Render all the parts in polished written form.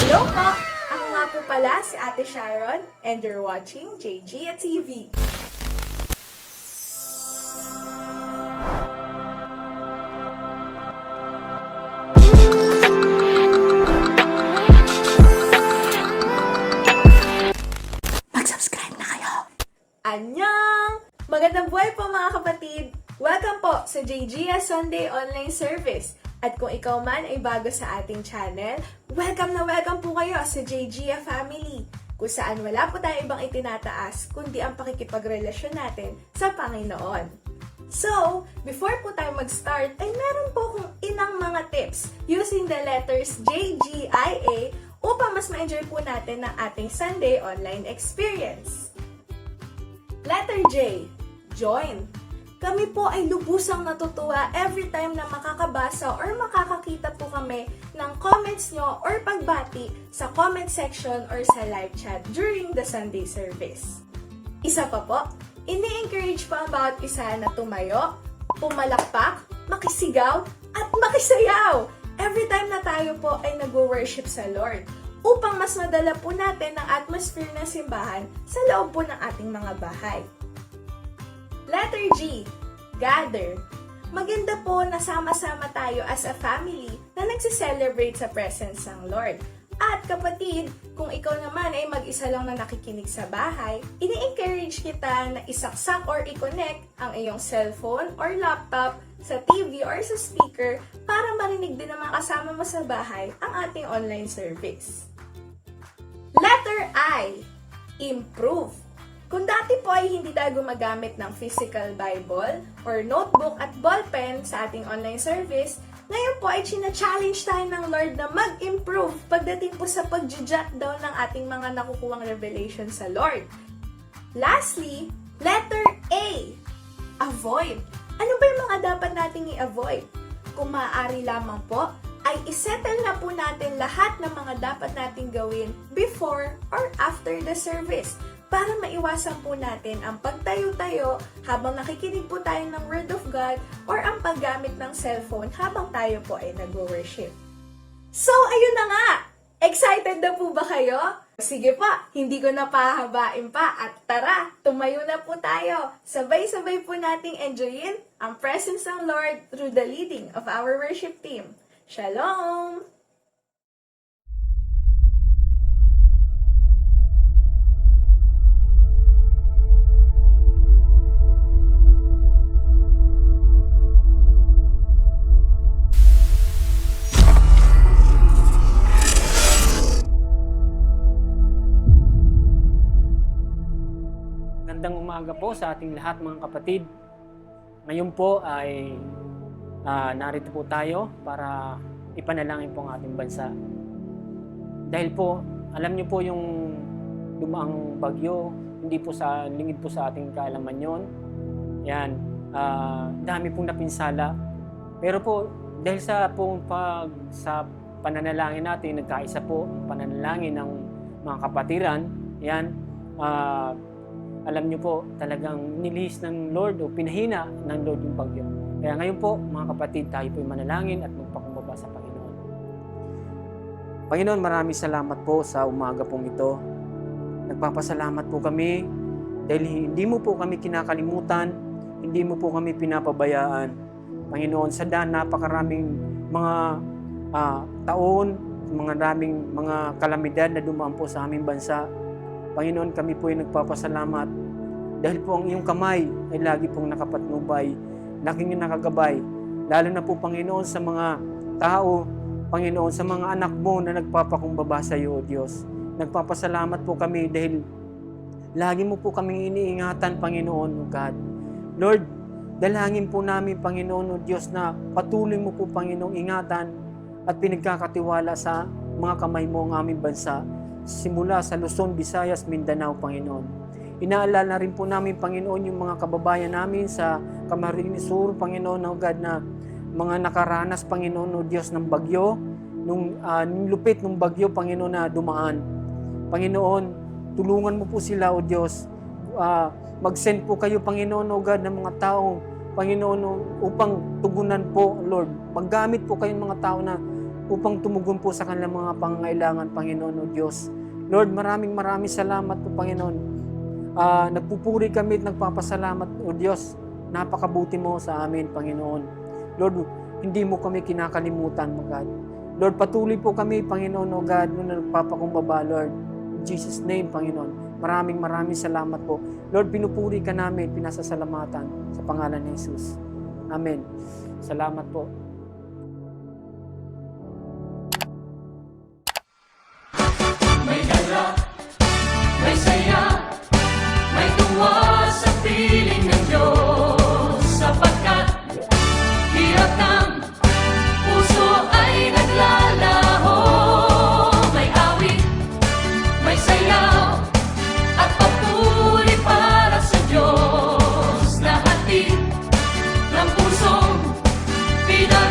Hello po! Ako nga po pala si Ate Sharon and you're watching JG at TV. Mag-subscribe na kayo! Annyeong! Magandang buhay po mga kapatid! Welcome po sa JG Sunday Online Service. At kung ikaw man ay bago sa ating channel, welcome na welcome po kayo sa JG Family, kung saan wala po tayong ibang itinataas kundi ang pakikipagrelasyon natin sa Panginoon. So, before po tayo mag-start, ay meron po akong inang mga tips using the letters JGIA upang mas ma-enjoy po natin ang ating Sunday online experience. Letter J, join. Kami po ay lubusang natutuwa every time na makakabasa or makakakita po kami ng comments nyo or pagbati sa comment section or sa live chat during the Sunday service. Isa pa po, ini-encourage po ang bawat isa na tumayo, pumalakpak, makisigaw, at makisayaw every time na tayo po ay nag-worship sa Lord upang mas madala po natin ang atmosphere ng simbahan sa loob po ng ating mga bahay. Letter G, gather. Maganda po na sama-sama tayo as a family na nagsiselebrate sa presence ng Lord. At kapatid, kung ikaw naman ay mag-isa lang na nakikinig sa bahay, ini-encourage kita na isaksak or i-connect ang iyong cellphone or laptop sa TV or sa speaker para marinig din naman kasama mo sa bahay ang ating online service. Letter I, improve. Kung dati po ay hindi tayo gumagamit ng physical Bible or notebook at ballpen sa ating online service, ngayon po ay china-challenge tayo ng Lord na mag-improve pagdating po sa pag-jot down ng ating mga nakukuhang revelation sa Lord. Lastly, letter A, avoid. Ano ba yung mga dapat nating i-avoid? Kung maaari lamang po, ay isettle na po natin lahat ng mga dapat nating gawin before or after the service para maiwasan po natin ang pagtayo-tayo habang nakikinig po tayo ng Word of God or ang paggamit ng cellphone habang tayo po ay nag-worship. So, ayun na nga! Excited na po ba kayo? Sige pa, hindi ko na pahabain pa at tara, tumayo na po tayo. Sabay-sabay po nating enjoyin ang presence ng Lord through the leading of our worship team. Shalom! Magandang umaga po sa ating lahat mga kapatid. Ngayon po ay narito po tayo para ipanalangin po ang ating bansa. Dahil po, alam niyo po yung dumaang bagyo, hindi po sa lingid po sa ating kaalaman yon. Yan, dami pong napinsala. Pero po, dahil sa pananalangin natin, nagkaisa po ang pananalangin ng mga kapatiran, yan, alam niyo po, talagang nilihis ng Lord o pinahina ng Lord yung bagyo. Kaya ngayon po, mga kapatid, tayo po'y manalangin at magpakumbaba sa Panginoon. Panginoon, maraming salamat po sa umaga pong ito. Nagpapasalamat po kami dahil hindi mo po kami kinakalimutan, hindi mo po kami pinapabayaan. Panginoon, sa napakaraming mga taon, mga kalamidad na dumaan po sa aming bansa. Panginoon, kami po ay nagpapasalamat dahil po ang iyong kamay ay lagi pong nakapatnubay, laging nakagabay. Lalo na po, Panginoon, sa mga tao, Panginoon, sa mga anak mo na nagpapakumbaba sa iyo, O Diyos. Nagpapasalamat po kami dahil lagi mo po kaming iniingatan, Panginoon, O God. Lord, dalangin po namin, Panginoon, O Diyos, na patuloy mo po, Panginoong, ingatan at pinagkakatiwala sa mga kamay mo ang aming bansa. Simula sa Luzon, Visayas, Mindanao, Panginoon. Inaalala rin po namin, Panginoon, yung mga kababayan namin sa Camarines Sur, Panginoon, O God, na mga nakaranas, Panginoon, O Diyos, ng bagyo, nung lupit ng bagyo, Panginoon, na dumaan. Panginoon, tulungan mo po sila, O Diyos. Mag-send po kayo, Panginoon, O God, ng mga tao, Panginoon, upang tugunan po, Lord. Maggamit po kayong mga tao na upang tumugon po sa kanilang mga pangangailangan, Panginoon o Diyos. Lord, maraming salamat po, Panginoon. Nagpupuri kami at nagpapasalamat, o Diyos. Napakabuti mo sa amin, Panginoon. Lord, hindi mo kami kinakalimutan, O God. Lord, patuloy po kami, Panginoon, O God, nung nagpapakumbaba, Lord. In Jesus' name, Panginoon. Maraming salamat po. Lord, pinupuri ka namin, pinasasalamatan sa pangalan ni Jesus. Amen. Salamat po. May gala, may saya, may tuwa sa piling ng Diyos, sapagkat hirap ng puso ay naglalaho. May awit, may sayaw, at papuri para sa Diyos, na hatid ng pusong pinag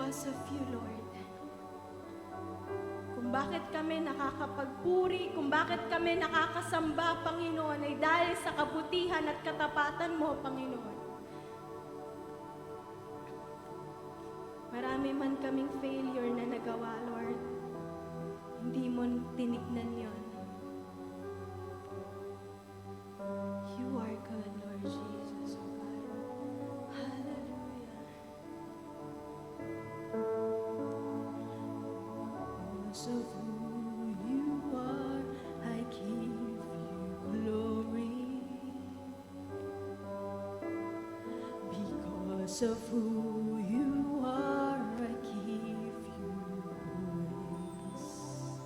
because of you, Lord. Kung bakit kami nakakapagpuri, kung bakit kami nakakasamba, Panginoon, ay dahil sa kabutihan at katapatan mo, Panginoon. Marami man kaming failure na nagawa, Lord. Hindi mo tinignan yon. You are good, Lord Jesus, oh God. Hallelujah. Because of who you are, I give you glory. Because of who you are, I give you praise.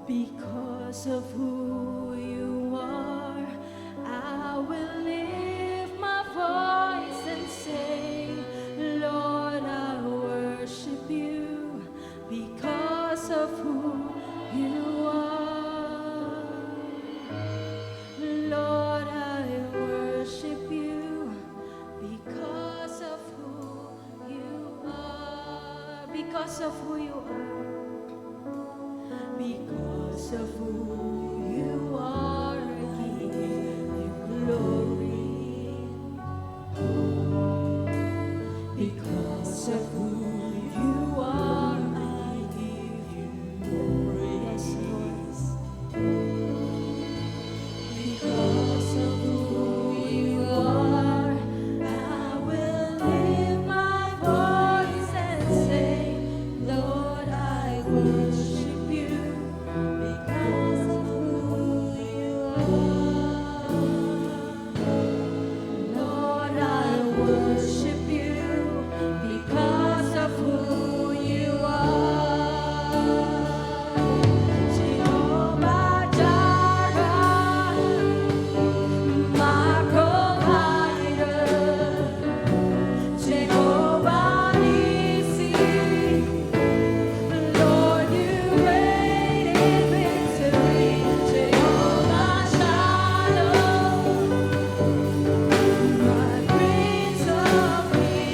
Because of who you are, I will lift my voice and say, Lord, I worship you because of who you are. Lord, I worship you because of who you are. Because of who you are. Because of who you are, I give you glory. Because of who you are, I give you praise. Because of who you are, I will lift my voice and say, Lord, I worship you because of who you are. Lord, I worship you because of who you are. Jehovah Jireh, my provider. Jehovah Nissi, Lord, you reign in victory. Jehovah Shalom, my Prince of Peace.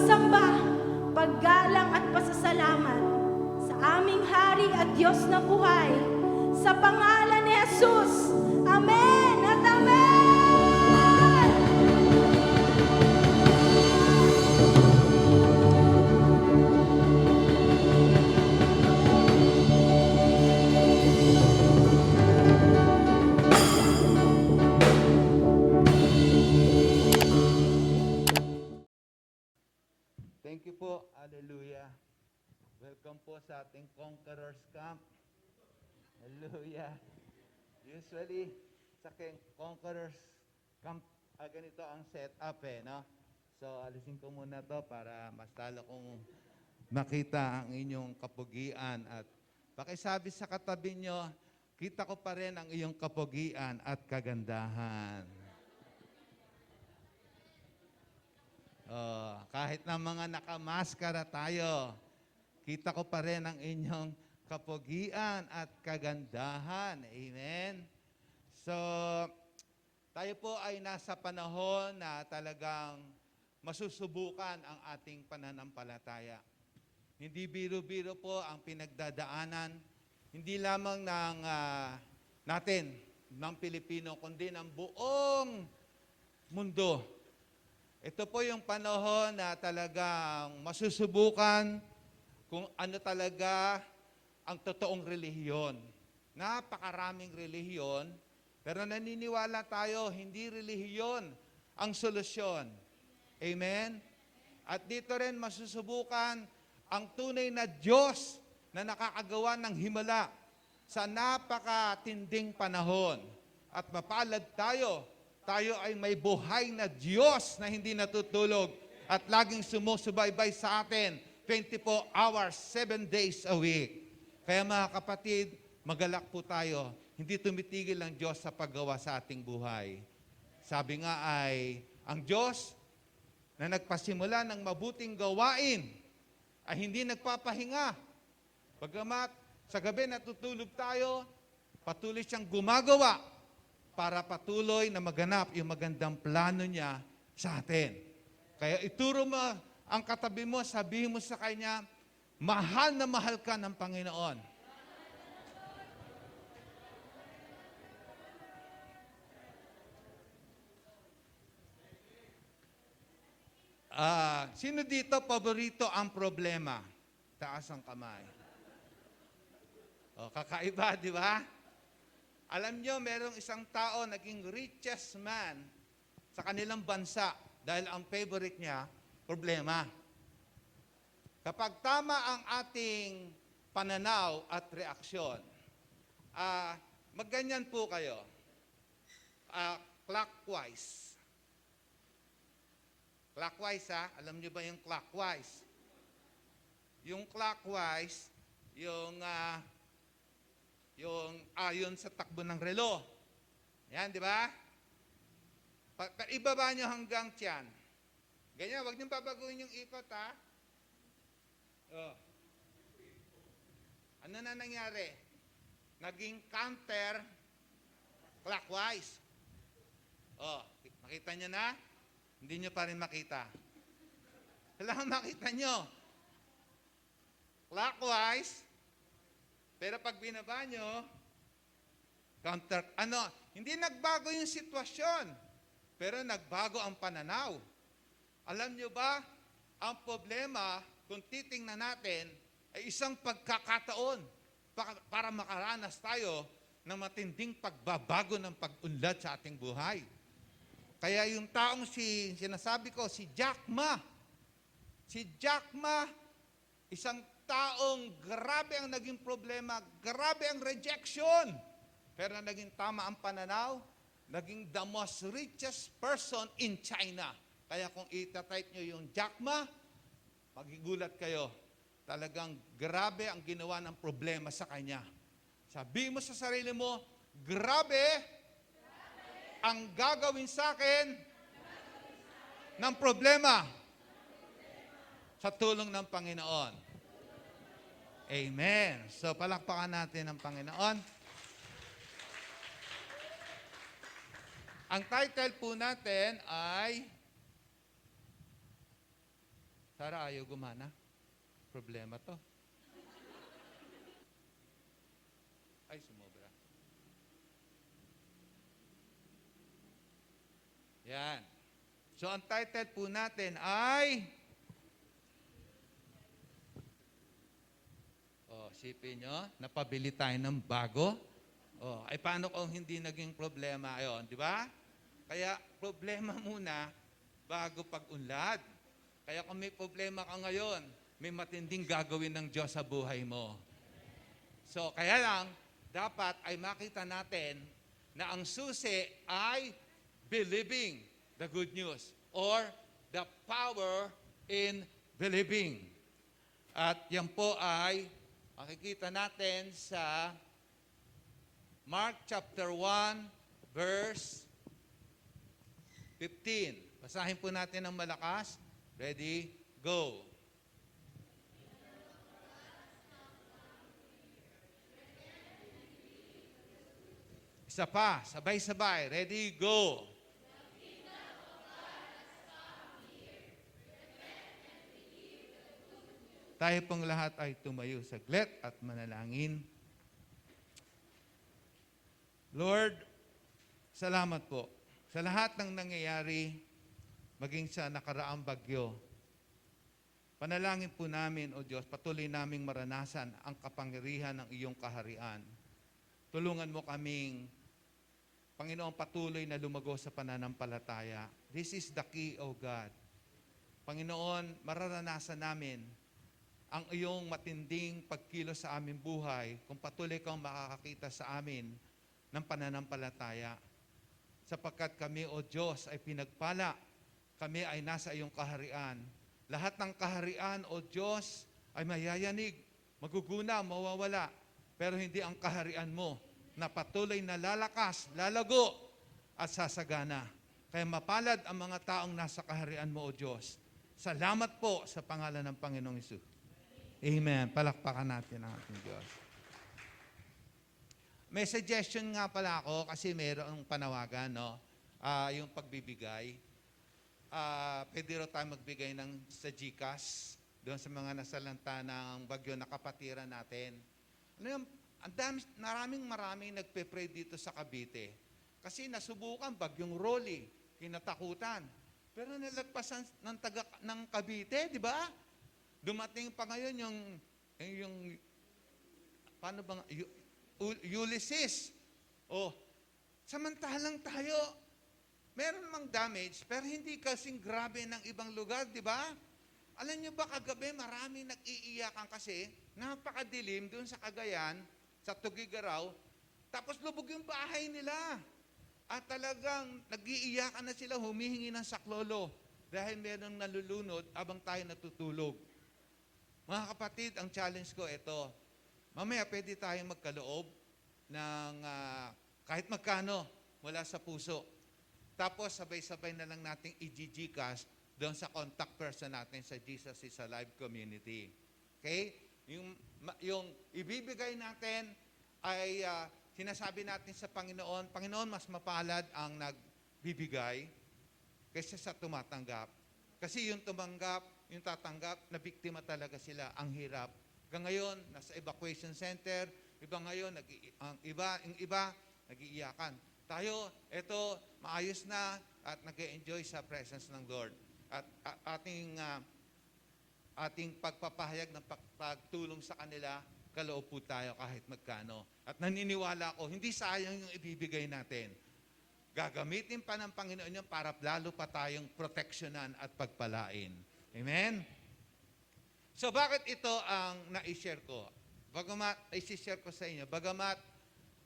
pagsamba, paggalang at pasasalamat sa aming Hari at Diyos na buhay. Sa pangalan ni Jesus. Amen at Amen! Thank you po. Hallelujah. Welcome po sa ating Conquerors Camp. Hallelujah. Usually, sa Conquerors Camp, ganito ang setup no? So, alisin ko muna to para mas lalo kong makita ang inyong kapugian. At pakisabi sa katabi nyo, kita ko pa rin ang iyong kapugian at kagandahan. Kahit na mga nakamaskara tayo, kita ko pa rin ang inyong kapugian at kagandahan. Amen? So, tayo po ay nasa panahon na talagang masusubukan ang ating pananampalataya. Hindi biro-biro po ang pinagdadaanan, hindi lamang ng natin, ng Pilipino, kundi ng buong mundo. Ito po yung panahon na talagang masusubukan kung ano talaga ang totoong relihiyon. Napakaraming relihiyon, pero naniniwala tayo, hindi relihiyon ang solusyon. Amen? At dito rin masusubukan ang tunay na Diyos na nakakagawa ng himala sa napakatinding panahon. At mapalad tayo ay may buhay na Diyos na hindi natutulog at laging sumusubaybay sa atin 24 hours, 7 days a week. Kaya mga kapatid, magalak po tayo. Hindi tumitigil ang Diyos sa paggawa sa ating buhay. Sabi nga ay, ang Diyos na nagpasimula ng mabuting gawain ay hindi nagpapahinga. Bagamat sa gabi natutulog tayo, patuloy siyang gumagawa para patuloy na maganap yung magandang plano niya sa atin. Kaya ituro mo ang katabi mo, sabihin mo sa kanya, mahal na mahal ka ng Panginoon. Sino dito paborito ang problema? Taas ang kamay. Kakaiba, di ba? Alam nyo, merong isang tao naging richest man sa kanilang bansa dahil ang favorite niya, problema. Kapag tama ang ating pananaw at reaksyon, magganyan po kayo, clockwise. Clockwise, alam nyo ba yung clockwise? Yung clockwise, yung ayon sa takbo ng relo. Yan, di ba? Ibaba nyo hanggang tiyan. Ganyan, huwag nyo babaguhin yung ikot, Ano na nangyari? Naging counter clockwise. Makita nyo na? Hindi nyo pa rin makita. Kailangan makita nyo. Clockwise, pero pag binaba nyo, hindi nagbago yung sitwasyon, pero nagbago ang pananaw. Alam nyo ba, ang problema, kung titingnan natin, ay isang pagkakataon para makaranas tayo ng matinding pagbabago ng pag-unlad sa ating buhay. Kaya yung taong sinasabi ko, si Jack Ma, isang taong grabe ang naging problema, grabe ang rejection. Pero naging tama ang pananaw, naging the most richest person in China. Kaya kung itatype nyo yung Jack Ma, magigulat kayo. Talagang grabe ang ginawa ng problema sa kanya. Sabi mo sa sarili mo, grabe ang gagawin sa akin ng problema sa tulong ng Panginoon. Amen. So, palakpakan natin ang Panginoon. Ang title po natin ay Sara, ayaw gumana? Problema to. Ay, sumobra. Yan. So, ang title po natin ay... Sipin nyo, napabili tayo ng bago. Ay paano kung hindi naging problema ayon, di ba? Kaya problema muna bago pag-unlad. Kaya kung may problema ka ngayon, may matinding gagawin ng Diyos sa buhay mo. So, kaya lang, dapat ay makita natin na ang susi ay believing the good news or the power in believing. At yan po ay makikita natin sa Mark chapter 1, verse 15. Basahin po natin ng malakas. Ready? Go. Isa pa, sabay-sabay. Ready? Go. Tayo pong lahat ay tumayo saglit at manalangin. Lord, salamat po sa lahat ng nangyayari, maging sa nakaraang bagyo. Panalangin po namin, O Diyos, patuloy naming maranasan ang kapangyarihan ng iyong kaharian. Tulungan mo kaming, Panginoon, patuloy na lumago sa pananampalataya. This is the key, O God. Panginoon, mararanasan namin ang iyong matinding pagkilos sa aming buhay kung patuloy kang makakakita sa amin ng pananampalataya. Sapagkat kami, O Diyos, ay pinagpala. Kami ay nasa iyong kaharian. Lahat ng kaharian, O Diyos, ay mayayanig, maguguna, mawawala. Pero hindi ang kaharian mo na patuloy na lalakas, lalago, at sasagana. Kaya mapalad ang mga taong nasa kaharian mo, O Diyos. Salamat po sa pangalan ng Panginoong Hesus. Amen. Palakpakan natin ang ating Diyos. May suggestion nga pala ako kasi mayroong panawagan, no? Yung pagbibigay. Pwede rin tayo magbigay sa GCash doon sa mga nasalanta ng bagyo na kapatiran natin. Ano yung, maraming nagpe-pray dito sa Cavite. Kasi nasubukan bagyong Rolly, kinatakutan. Pero nalagpasan ng Cavite, di ba? Dumating pa ngayon yung paano bang, Ulysses. Samantalang tayo, meron mang damage, pero hindi kasing grabe ng ibang lugar, di ba? Alam niyo ba, kagabi maraming nag-iiyakan kasi, napakadilim doon sa Cagayan, sa Tugigaraw, tapos lubog yung bahay nila. At talagang nag-iiyakan na sila, humihingi ng saklolo dahil merong nalulunod abang tayo natutulog. Mga kapatid, ang challenge ko ito. Mamaya pwede tayong magkaloob ng kahit magkano mula sa puso. Tapos sabay-sabay na lang nating i-GCash doon sa contact person natin sa Jesus is Alive community. Okay? Yung ibibigay natin ay sinasabi natin sa Panginoon, Panginoon, mas mapalad ang nagbibigay kaysa sa tumatanggap. Kasi yung tumanggap, yung tatanggap, na biktima talaga sila, ang hirap. Hanggang ngayon, nasa evacuation center, iba ngayon, yung iba, nag-iiyakan. Tayo, ito, maayos na at nag-enjoy sa presence ng Lord. At ating pagpapahayag ng pagtulong sa kanila, kaloob po tayo kahit magkano. At naniniwala ko, hindi sayang yung ibibigay natin. Gagamitin pa ng Panginoon yun para lalo pa tayong proteksyonan at pagpalain. Amen? So bakit ito ang na-share ko? Bagamat, i-share ko sa inyo, bagamat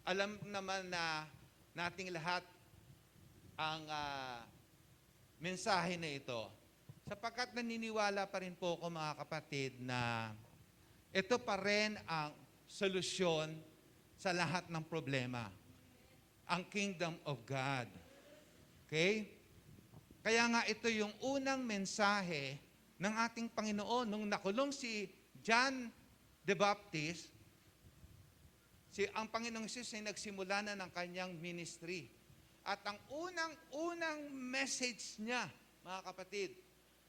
alam naman na nating lahat ang mensahe na ito. Sapagkat naniniwala pa rin po ako mga kapatid na ito pa rin ang solusyon sa lahat ng problema. Ang kingdom of God. Okay? Kaya nga ito yung unang mensahe ng ating Panginoon nung nakulong si John the Baptist. Ang Panginoong Jesus ay nagsimula na ng kanyang ministry. At ang unang message niya, mga kapatid,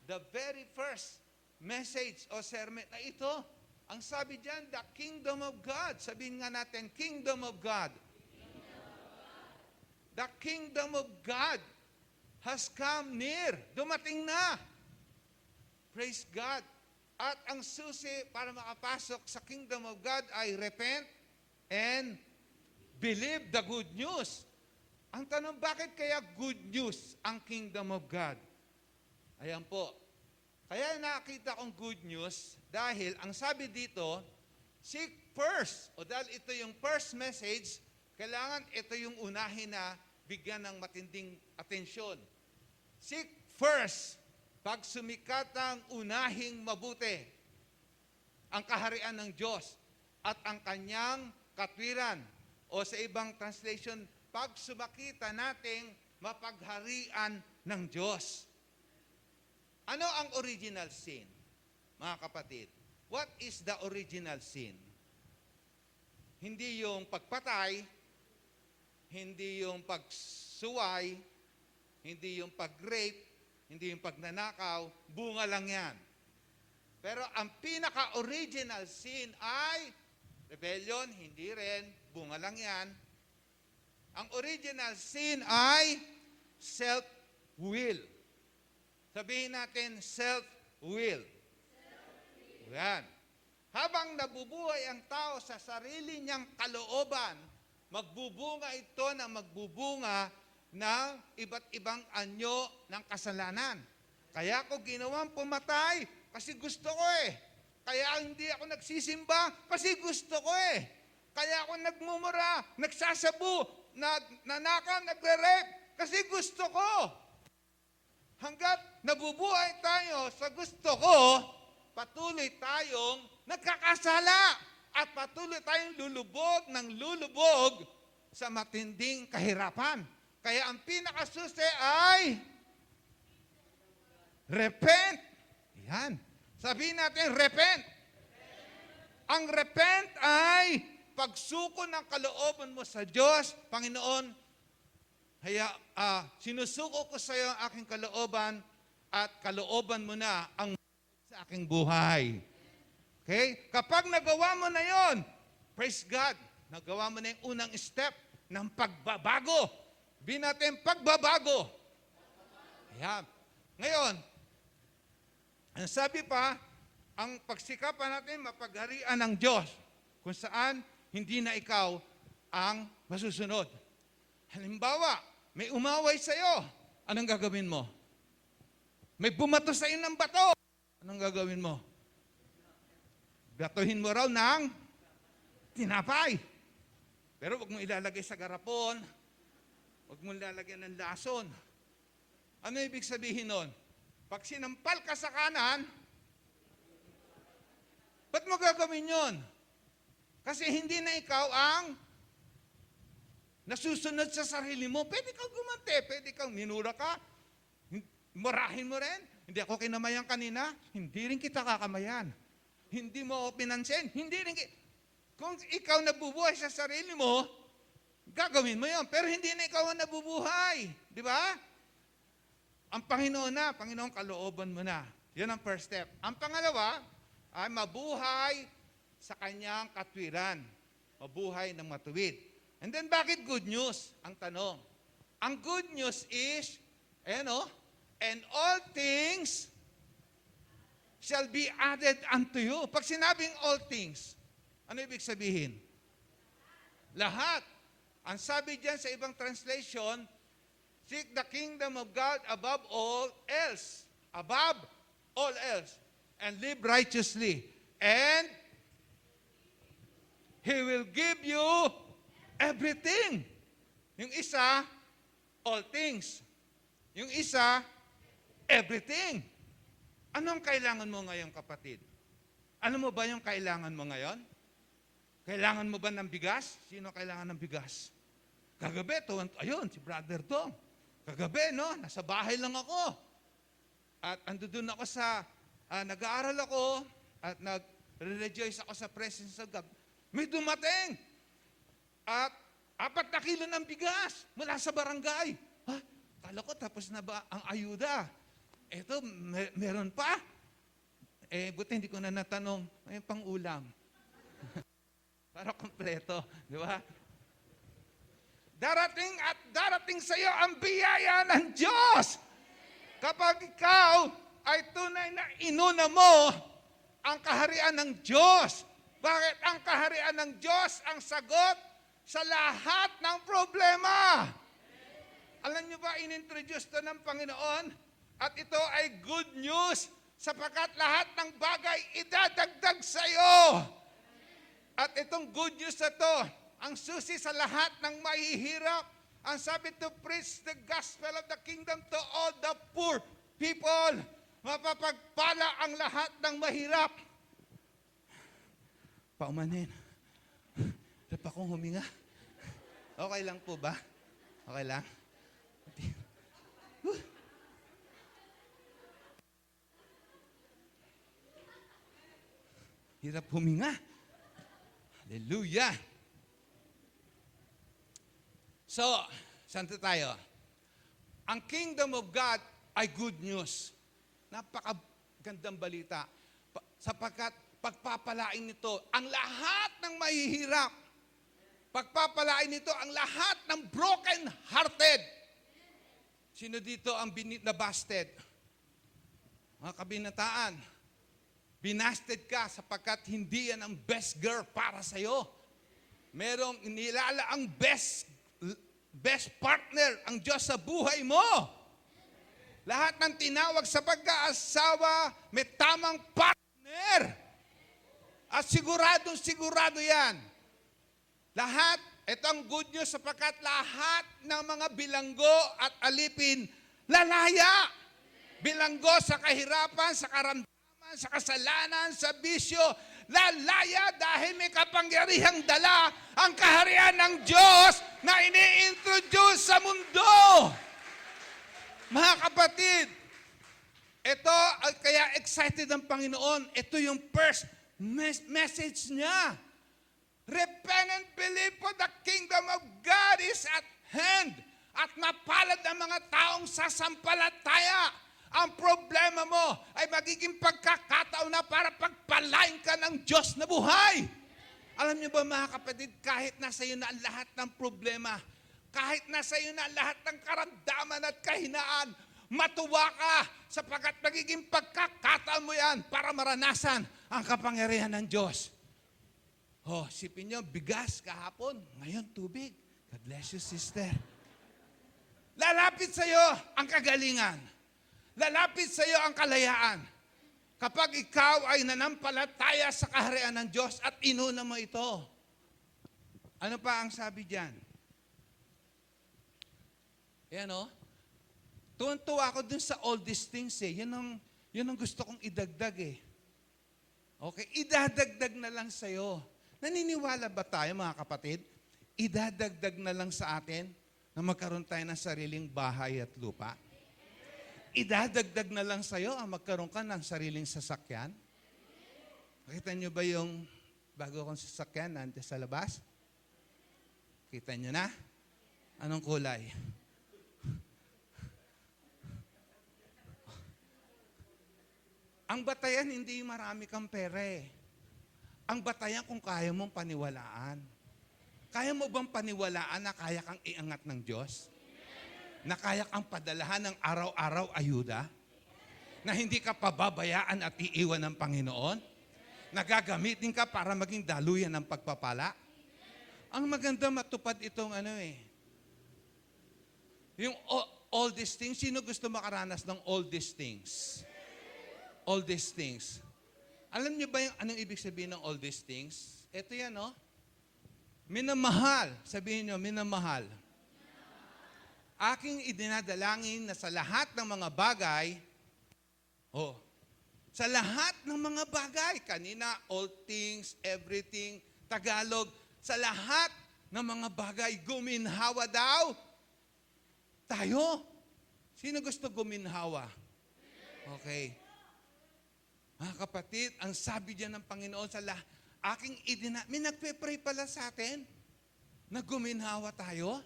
the very first message o sermon na ito. Ang sabi diyan, the kingdom of God. Sabihin nga natin, kingdom of God. The kingdom of God has come near. Dumating na. Praise God. At ang susi para makapasok sa kingdom of God ay repent and believe the good news. Ang tanong, bakit kaya good news ang kingdom of God? Ayan po. Kaya nakita kong good news dahil ang sabi dito, seek first. O dahil ito yung first message, kailangan ito yung unahin na bigyan ng matinding atensyon. Seek first. Pag sumikat ang unahing mabuti, ang kaharian ng Diyos at ang kanyang katwiran. O sa ibang translation, pag sumakita nating mapagharian ng Diyos. Ano ang original sin, mga kapatid? What is the original sin? Hindi yung pagpatay, hindi yung pagsuway, hindi yung pag-rape, hindi yung pagnanakaw, bunga lang yan. Pero ang pinaka-original sin ay rebellion, hindi rin, bunga lang yan. Ang original sin ay self-will. Sabihin natin, self-will. Yan. Habang nabubuhay ang tao sa sarili niyang kalooban, magbubunga ito na magbubunga ng iba't ibang anyo ng kasalanan. Kaya ako ginawang pumatay kasi gusto ko eh. Kaya hindi ako nagsisimba kasi gusto ko eh. Kaya ako nagmumura, nagsasabu, nanakaw, nagre-rape kasi gusto ko. Hanggat nabubuhay tayo sa gusto ko, patuloy tayong nagkakasala at patuloy tayong lulubog ng lulubog sa matinding kahirapan. Kaya ang pinakasusi ay repent. Yan. Sabihin natin, repent. Ang repent ay pagsuko ng kalooban mo sa Diyos. Panginoon, sinusuko ko sa iyo ang aking kalooban at kalooban mo na ang sa aking buhay. Okay? Kapag nagawa mo na yon, praise God, nagawa mo na yung unang step ng pagbabago. Sabihin natin, pagbabago. Ayan. Ngayon, ang sabi pa, ang pagsikapan natin mapagharian ng Diyos kung saan hindi na ikaw ang masusunod. Halimbawa, may umaway sa iyo. Anong gagawin mo? May bumato sa iyo ng bato. Anong gagawin mo? Batuhin mo raw ng tinapay. Pero huwag mo ilalagay sa garapon. Huwag mo lalagyan ng lason. Ano ibig sabihin nun? Pag sinampal ka sa kanan, ba't mo gagawin yun? Kasi hindi na ikaw ang nasusunod sa sarili mo. Pwede kang gumante, pwede kang minura ka, murahin mo rin. Hindi ako kinamayan kanina, hindi rin kita kakamayan. Hindi mo pinansin, hindi rin kung ikaw nabubuhay sa sarili mo, gagawin mo yun. Pero hindi na ikaw ang nabubuhay. Di ba? Ang Panginoon na, Panginoon kalooban mo na. Yun ang first step. Ang pangalawa ay mabuhay sa kanyang katwiran. Mabuhay ng matuwid. And then bakit good news? Ang tanong. Ang good news is, and all things shall be added unto you. Pag sinabing all things, ano ibig sabihin? Lahat. Ang sabi diyan sa ibang translation, seek the kingdom of God above all else. Above all else. And live righteously. And He will give you everything. Yung isa, all things. Yung isa, everything. Anong kailangan mo ngayon, kapatid? Ano mo ba yung kailangan mo ngayon? Kailangan mo ba ng bigas? Sino kailangan ng bigas? Kagabi, ayun, si Brother Dong. Kagabi, nasa bahay lang ako. At andun ako nag-aaral ako at nag-rejoice ako sa presence of God. May dumating. At 4 kilo ng bigas mula sa barangay. Kala ko tapos na ba ang ayuda? Ito, meron pa. buti hindi ko na natanong, may pang-ulam. Para kompleto, di ba? Darating at darating sa iyo ang biyaya ng Diyos. Kapag ikaw ay tunay na inuna mo ang kaharian ng Diyos. Bakit ang kaharian ng Diyos ang sagot sa lahat ng problema? Alam niyo ba, inintroduce to ng Panginoon at ito ay good news sapagkat lahat ng bagay idadagdag sa iyo. At itong good news na to, ang susi sa lahat ng mahihirap, ang sabi to preach the gospel of the kingdom to all the poor people. Mapapagpala ang lahat ng mahirap. Paumanin. Hirap akong huminga. Okay lang po ba? Okay lang? Hirap huminga. Hallelujah. So, saan tayo? Ang kingdom of God ay good news. Napakagandang balita. Sapagkat pagpapalain nito ang lahat ng mahihirap. Pagpapalain nito ang lahat ng broken-hearted. Sino dito ang nabasted? Mga kabinataan, binasted ka sapagkat hindi yan ang best girl para sa'yo. Merong inilala ang best partner, ang Diyos sa buhay mo. Lahat ng tinawag sa pagkaasawa, may tamang partner. At sigurado yan. Lahat, ito ang good news sapagkat lahat ng mga bilanggo at alipin, lalaya. Bilanggo sa kahirapan, sa karamdaman, sa kasalanan, sa bisyo, lalaya dahil may kapangyarihang dala ang kaharian ng Diyos na ini-introduce sa mundo. Mga kapatid, ito, kaya excited ang Panginoon. Ito yung first message niya. Repent and believe, for the kingdom of God is at hand. At mapalad ang mga taong sasampalataya. Ang problema mo ay magiging pagkakataon na para pagpalain ka ng Diyos na buhay. Alam niyo ba mga kapatid, kahit nasa iyo na ang lahat ng problema, kahit nasa iyo na ang lahat ng karamdaman at kahinaan, matuwa ka sapagkat magiging pagkakataon mo yan para maranasan ang kapangyarihan ng Diyos. Oh, sipin niyo, bigas kahapon, ngayon tubig. God bless you, sister. Lalapit sa iyo ang kagalingan. Lalapit sa iyo ang kalayaan. Kapag ikaw ay nanampalataya sa kaharian ng Diyos at inuna mo ito. Ano pa ang sabi diyan? Yan o. Tuwan-tuwa ako dun sa all these things eh. Yun ang gusto kong idagdag eh. Okay, idadagdag na lang sa iyo. Naniniwala ba tayo mga kapatid? Idadagdag na lang sa atin na magkaroon tayo ng sariling bahay at lupa? Idadagdag na lang sa iyo ang magkaroon ka ng sariling sasakyan? Nakita niyo ba yung bago kong sasakyan nandiyan sa labas? Kita niyo na? Anong kulay? Ang batayan, hindi marami kang pera eh. Ang batayan kung kaya mong paniwalaan. Kaya mo bang paniwalaan na kaya kang iangat ng Diyos? Na kaya kang padalahan ng araw-araw ayuda? Na hindi ka pababayaan at iiwan ng Panginoon? Na gagamitin ka para maging daluyan ng pagpapala? Ang maganda matupad itong yung all these things. Sino gusto makaranas ng all these things? All these things. Alam niyo ba yung anong ibig sabihin ng all these things? Ito yan, no? Minamahal. Sabihin niyo, minamahal. Aking idinadalangin na sa lahat ng mga bagay, sa lahat ng mga bagay, kanina, all things, everything, Tagalog, sa lahat ng mga bagay, guminhawa daw. Tayo. Sino gusto guminhawa? Okay. Mga kapatid, ang sabi diyan ng Panginoon sa may nagpe-pray pala sa atin na guminhawa tayo.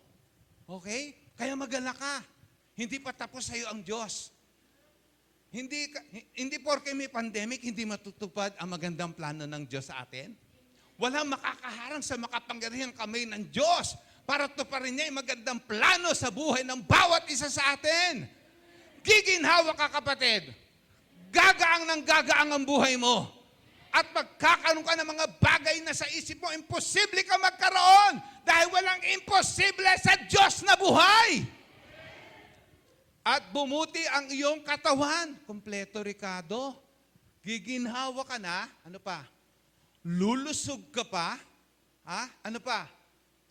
Okay? Kaya magala ka. Hindi pa tapos sa iyo ang Diyos. Hindi porke may pandemic, hindi matutupad ang magandang plano ng Diyos sa atin. Walang makakaharang sa makapangyarihang kamay ng Diyos para tuparin niya yung magandang plano sa buhay ng bawat isa sa atin. Giginhawa ka, kapatid. Gagaang ng gagaang ang buhay mo. At magkakaroon ka ng mga bagay na sa isip mo, imposible ka magkaroon dahil walang imposible sa Diyos na buhay. At bumuti ang iyong katawan. Kompleto, Ricardo. Giginhawa ka na. Ano pa? Lulusog ka pa. Ha? Ano pa?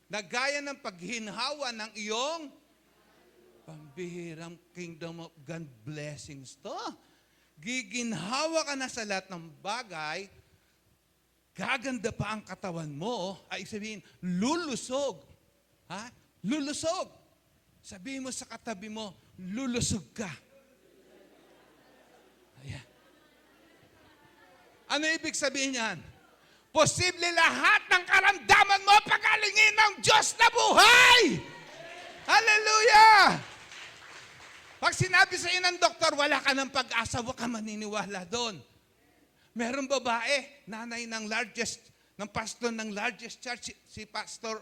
Nagaya ng paghinhawa ng iyong pambihirang kingdom of God blessings to. Giginhawa ka na sa lahat ng bagay. Gaganda pa ang katawan mo. Ay sabihin, lulusog. Ha? Lulusog. Sabihin mo sa katabi mo, lulusog ka. Ayan. Ano ibig sabihin yan? Posible lahat ng karamdaman mo pagalingin ng Diyos na buhay! Hallelujah! Pag sinabi sa iyo ng doktor, wala ka ng pag-asa, huwag ka maniniwala doon. Merong babae, nanay ng pastor ng largest church, si Pastor,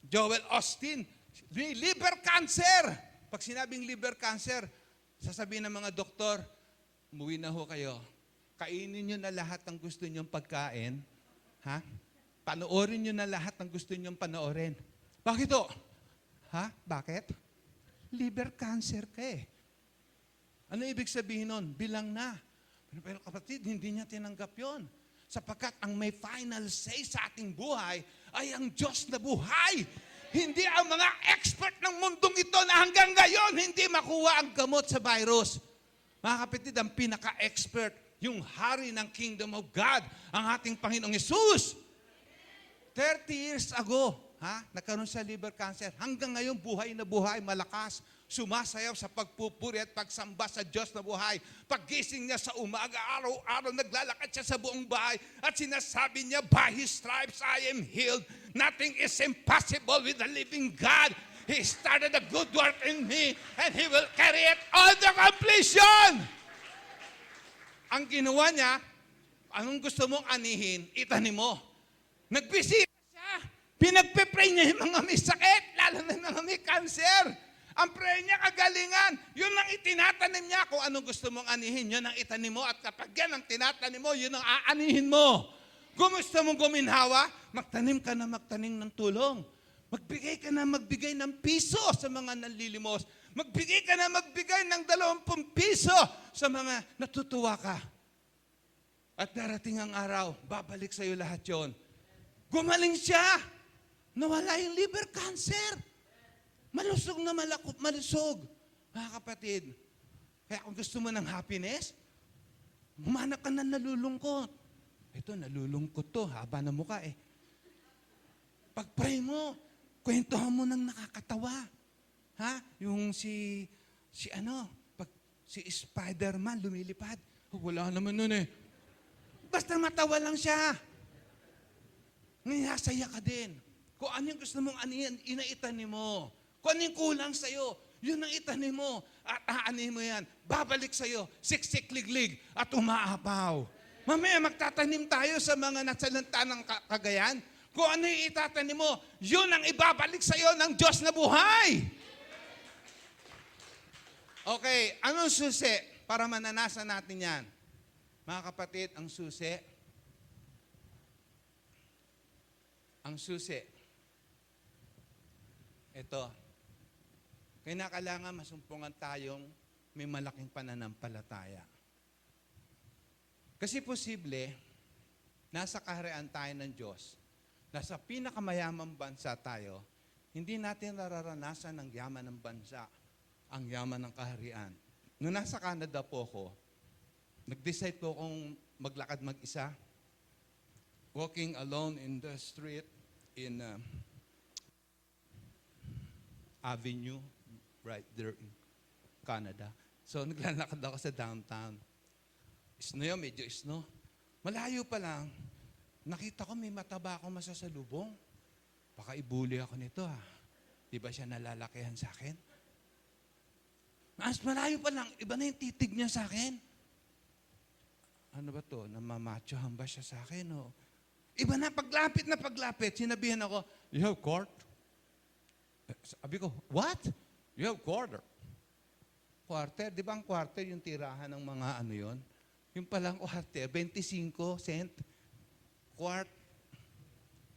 Joel Austin, liver cancer. Pag sinabing liver cancer, sasabihin ng mga doktor, umuwi na ho kayo. Kainin nyo na lahat ng gusto nyong pagkain. Ha? Panoorin nyo na lahat ng gusto nyong panoorin. Bakit o? Ha? Bakit? Liver cancer ka eh. Ano ibig sabihin nun? Bilang na. Pero kapatid, hindi niya tinanggap yon. Sapagkat ang may final say sa ating buhay ay ang Diyos na buhay. Hindi ang mga expert ng mundong ito na hanggang ngayon hindi makuha ang gamot sa virus. Mga kapatid, ang pinaka-expert, yung hari ng Kingdom of God, ang ating Panginoong Yesus. 30 years ago, nagkaroon sa liver cancer. Hanggang ngayon, buhay na buhay, malakas. Sumasayaw sa pagpupuri at pagsamba sa Diyos na buhay. Paggising niya sa umaga, araw-araw, naglalakad siya sa buong bahay at sinasabi niya, by His stripes I am healed. Nothing is impossible with the living God. He started a good work in me and He will carry it on to completion. Ang ginawa niya, anong gusto mong anihin, itanim mo. Nagbisita siya. Pinagpe-pray niya yung mga may sakit, lalo na yung mga may cancer. Ang prayer niya, kagalingan. Yun ang itinatanim niya. Kung anong gusto mong anihin, yun ang itanim mo. At kapag yan ang tinatanim mo, yun ang aanihin mo. Kung gusto mong guminhawa, magtanim ka na magtanim ng tulong. Magbigay ka na magbigay ng piso sa mga nanlilimos. Magbigay ka na magbigay ng 20 piso sa mga natutuwa ka. At darating ang araw, babalik sa iyo lahat yon. Gumaling siya. Nawala yung liver cancer. Malusog na malusog. Mga kapatid, kaya kung gusto mo ng happiness, humanap ka na nalulungkot. Ito, nalulungkot to, haba na mukha eh. Pag-pray mo, kwentuhan mo ng nakakatawa. Ha? Yung si Spider-Man lumilipad. Wala naman nun eh. Basta matawa lang siya. Ngayasaya ka din. Kung ano yung gusto mong inaitanim mo. Kung ano yung kulang sa'yo, yun ang itanim mo. At aanim mo yan. Babalik sa'yo, siksik-liglig at umaapaw. Mamaya magtatanim tayo sa mga nasalanta ng Cagayan. Kung ano yung itatanim mo, yun ang ibabalik sa'yo ng Diyos na buhay. Okay, anong susi para mananasan natin yan? Mga kapatid, ang susi, ito, kailangan masumpungan tayong may malaking pananampalataya. Kasi posible, nasa kaharian tayo ng Diyos, nasa pinakamayamang bansa tayo, hindi natin nararanasan ang yaman ng bansa, ang yaman ng kaharian. Noong nasa Canada po ako, nag-decide po akong maglakad mag-isa, walking alone in the street in Avenue, right there in Canada. So, naglalakad ako sa downtown. Snow yun, medyo snow. Malayo pa lang, nakita ko may mataba akong masasalubong. Baka ibuli ako nito ha. Di ba siya nalalakihan sa akin? Mas malayo pa lang, iba na yung titig niya sa akin. Ano ba to? Namamachohan ba siya sa akin? O? Iba na paglapit, sinabihan ako, you have court? Sabi ko, what? You have quarter. Quarter, di ba ang quarter yung tirahan ng mga ano yon? Yung palang quarter, 25 cent. Quart.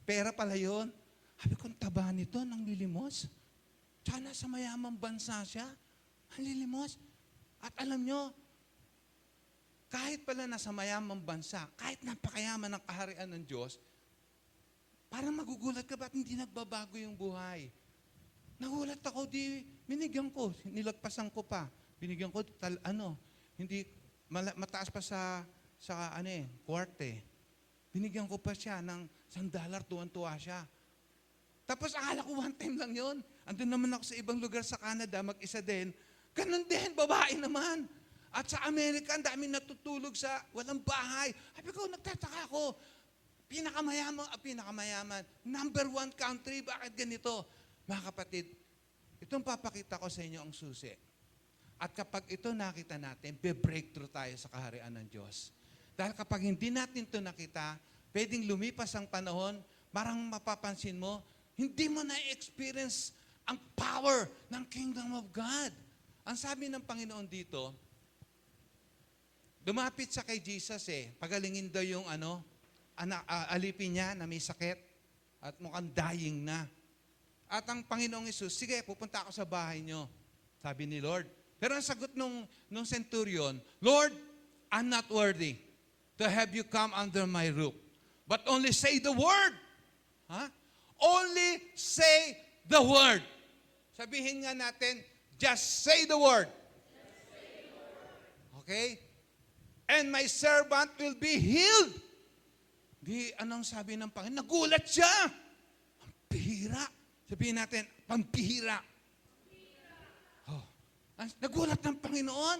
Pera pala yun. Sabi ko, ang taba nito, nang lilimos. Tsaka nasa mayamang bansa siya. Ang lilimos. At alam nyo, kahit pala nasa mayamang bansa, kahit napakayaman ng kaharian ng Diyos, parang magugulat ka, ba't hindi nagbabago yung buhay? Nagulat ako, binigyan ko, nilagpasan ko pa. Binigyan ko, hindi, mataas pa sa kwarte. Binigyan ko pa siya ng $1, tuwan-tuwa siya. Tapos akala ko one time lang yun. Andun naman ako sa ibang lugar sa Canada, mag-isa din. Ganun din, babae naman. At sa Amerika, ang daming natutulog sa walang bahay. Sabi ko, nagtataka ako. Pinakamayaman. Number 1 country, bakit ganito? Mga kapatid, itong papakita ko sa inyo ang susi. At kapag ito nakita natin, be-breakthrough tayo sa kaharian ng Diyos. Dahil kapag hindi natin ito nakita, pwedeng lumipas ang panahon, parang mapapansin mo, hindi mo na-experience ang power ng Kingdom of God. Ang sabi ng Panginoon dito, lumapit sa kay Jesus pagalingin daw yung alipin niya na may sakit at mukhang dying na. At ang Panginoong Hesus, sige, pupunta ako sa bahay niyo, sabi ni Lord. Pero ang sagot nung centurion, Lord, I'm not worthy to have you come under my roof. But only say the word. Only say the word. Sabihin nga natin, just say the word. Okay? And my servant will be healed. Di, anong sabi ng Panginoon? Nagulat siya. Ang bihira. Sabihin natin, pampihira. Nagulat ng Panginoon.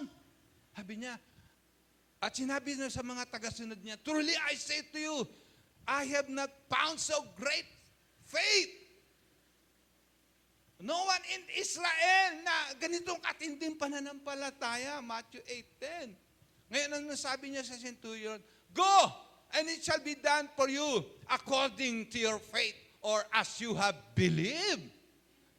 Sabi niya, at sinabi niya sa mga tagasunod niya, truly I say to you, I have not found so great faith. No one in Israel na ganitong katinding pananampalataya. Matthew 8:10. Ngayon, ang nasabi niya sa centurion, go, and it shall be done for you according to your faith or as you have believed.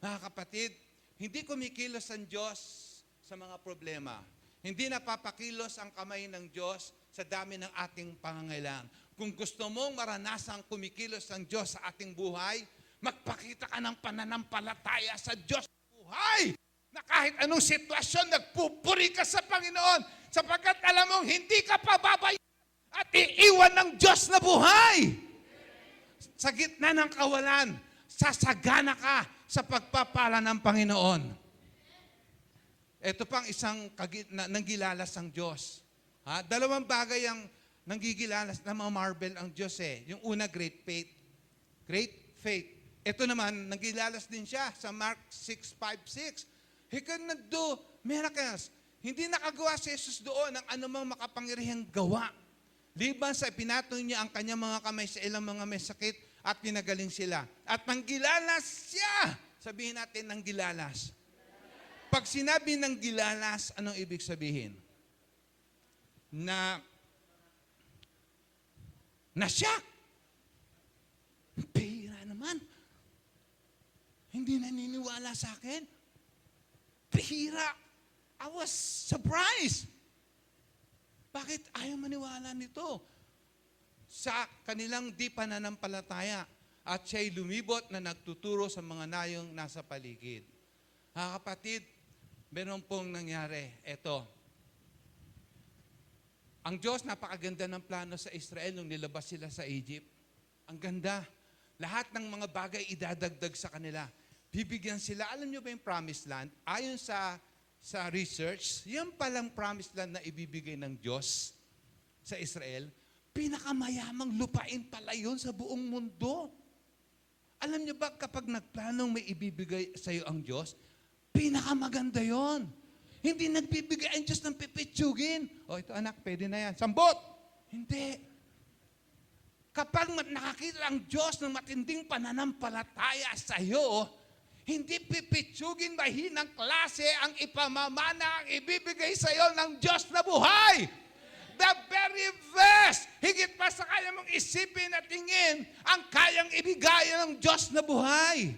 Mga kapatid, hindi kumikilos ang Diyos sa mga problema. Hindi napapakilos ang kamay ng Diyos sa dami ng ating pangangailangan. Kung gusto mong maranasang kumikilos ang Diyos sa ating buhay, magpakita ka ng pananampalataya sa Diyos sa buhay. Na kahit anong sitwasyon, nagpupuri ka sa Panginoon sapagkat alam mong hindi ka pababayaan at iiwan ng Diyos na buhay. Sa gitna ng kawalan, sasagana ka sa pagpapala ng Panginoon. Ito pang isang nanggilalas ang Diyos. Dalawang bagay ang nanggigilalas na mga marvel ang Diyos Yung una, great faith. Great faith. Ito naman, nanggilalas din siya sa Mark 6:5-6. He could not do miracles. Hindi nakagawa si Jesus doon ng anumang makapangyarihang gawa. Liban sa pinatong niya ang kanyang mga kamay sa ilang mga may sakit at pinagaling sila. At nanggilalas siya. Sabihin natin, nanggilalas. Pag sinabi ng gilalas, anong ibig sabihin? Na siya. Pira naman. Hindi naniniwala sa akin. Pira. I was surprised. Bakit ayaw maniwala nito? Sa kanilang di pananampalataya at siya'y lumibot na nagtuturo sa mga nayong nasa paligid. Kapatid, meron pong nangyari. Ito. Ang Diyos, napakaganda ng plano sa Israel nung nilabas sila sa Egypt. Ang ganda. Lahat ng mga bagay idadagdag sa kanila. Bibigyan sila. Alam niyo ba yung promised land? Ayon sa research, yan palang promised land na ibibigay ng Diyos sa Israel, pinakamayamang lupain pala yun sa buong mundo. Alam niyo ba kapag nagplanong may ibibigay sa iyo ang Diyos, pinakamaganda yon. Hindi nagbibigay ang Diyos ng pipitsugin. Ito anak, pwede na yan. Sambot! Hindi. Kapag nakakita ang Diyos ng matinding pananampalataya sa iyo, Hindi pipitsugin mahinang klase ang ipamamana ang ibibigay sa iyo ng Diyos na buhay. The very best, higit pa sa kaya mong isipin at tingin, ang kayang ibigay ng Diyos na buhay.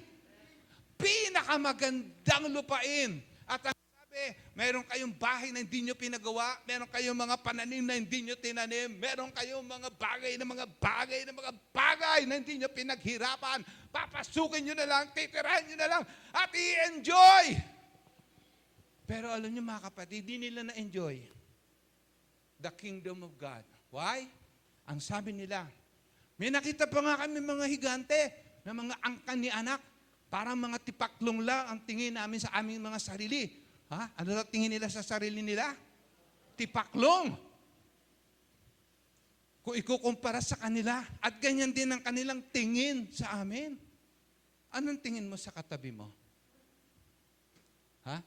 Pinakamagandang lupain. At ang sabi, meron kayong bahay na hindi nyo pinagawa, meron kayong mga pananim na hindi nyo tinanim, meron kayong mga bagay na hindi nyo pinaghirapan, papasukin nyo na lang, titirahan nyo na lang, at i-enjoy. Pero alam nyo mga kapatid, di nila na-enjoy the kingdom of God. Why? Ang sabi nila, may nakita pa nga kami mga higante na mga angkan ni anak, parang mga tipaklong lang ang tingin namin sa aming mga sarili. Ha? Ano lang tingin nila sa sarili nila? Tipaklong. Kung ikukumpara sa kanila, at ganyan din ang kanilang tingin sa amin. Anong tingin mo sa katabi mo? Ha?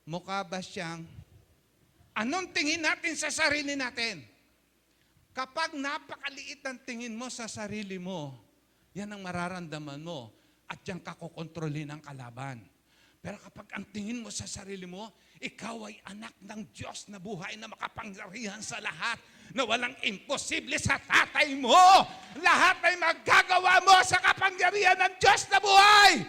Mukha ba siyang... Anong tingin natin sa sarili natin? Kapag napakaliit ang tingin mo sa sarili mo, yan ang mararamdaman mo at yan kakokontrolin ang kalaban. Pero kapag ang tingin mo sa sarili mo, ikaw ay anak ng Diyos na buhay na makapangyarihan sa lahat, na walang imposible sa tatay mo. Lahat ay magagawa mo sa kapangyarihan ng Diyos na buhay.